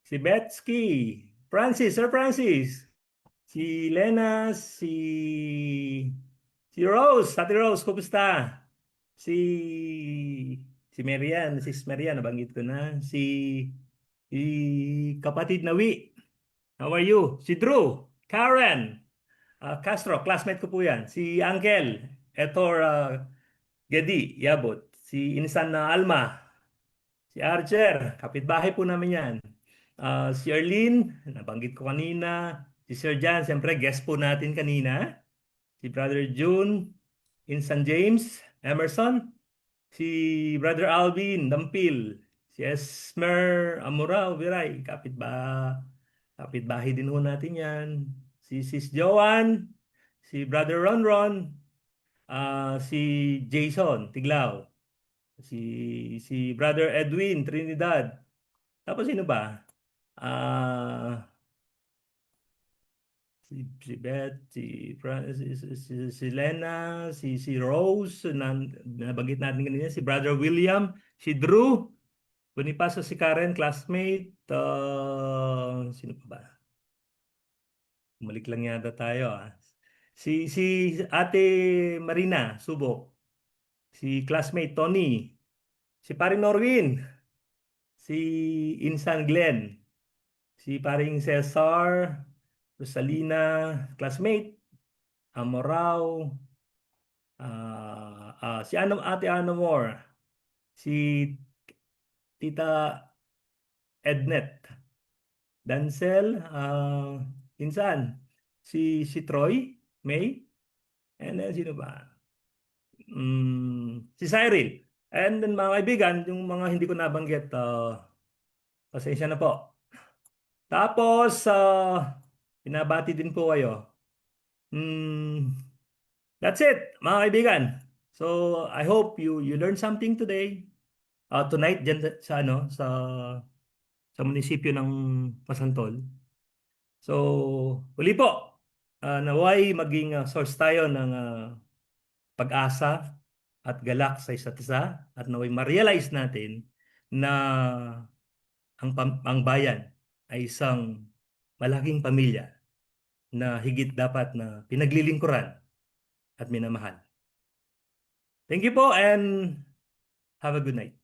S2: Si Betsky. Francis, Sir Francis. Si Lena, si Rose, Ate Rose, kumusta? Si Marian, si Marian, nabanggit ko na. Si kapatid na Wi, how are you? Si Drew, Karen, Castro, classmate ko po yan. Si Uncle, Etor Gedi, Yabot. Si Insan na Alma, si Archer, kapitbahay po namin yan. Si Arlene, nabanggit ko kanina. Si Sir Jan, siyempre guest po natin kanina. Si Brother June, Insan James, Emerson. Si Brother Alvin, Dampil. Si Esmer Amurao, Viray, kapitbahay din ho natin yan. Si Sis Joan, si Brother Ronron, si Jason Tiglao, si Brother Edwin Trinidad. Tapos sino ba? Si Beth, si Lena, si Rose, nabanggit natin kanina, si Brother William, si Drew, Bonifacio, si Karen, classmate, sino pa ba? Bumalik lang yata tayo ah. Si Ate Marina Subok, si classmate Tony, si paring Norwin, si Insan Glenn, si paring Cesar, Rosalina, classmate, Amorao, si Ate Anomore, si Tita Ednet, Dancel, Insan, si Troy, May, and then sino ba? Si Cyril. And then mga kaibigan, yung mga hindi ko nabanggit, pasensya na po. Tapos, pinabati din po kayo. That's it, mga kaibigan. So, I hope you learned something today. Tonight diyan sa munisipyo ng Pasantol. So, uli po, naway maging source tayo ng pag-asa at galak sa isa't isa at naway ma-realize natin na ang bayan ay isang malaking pamilya na higit dapat na pinaglilingkuran at minamahal. Thank you po and have a good night.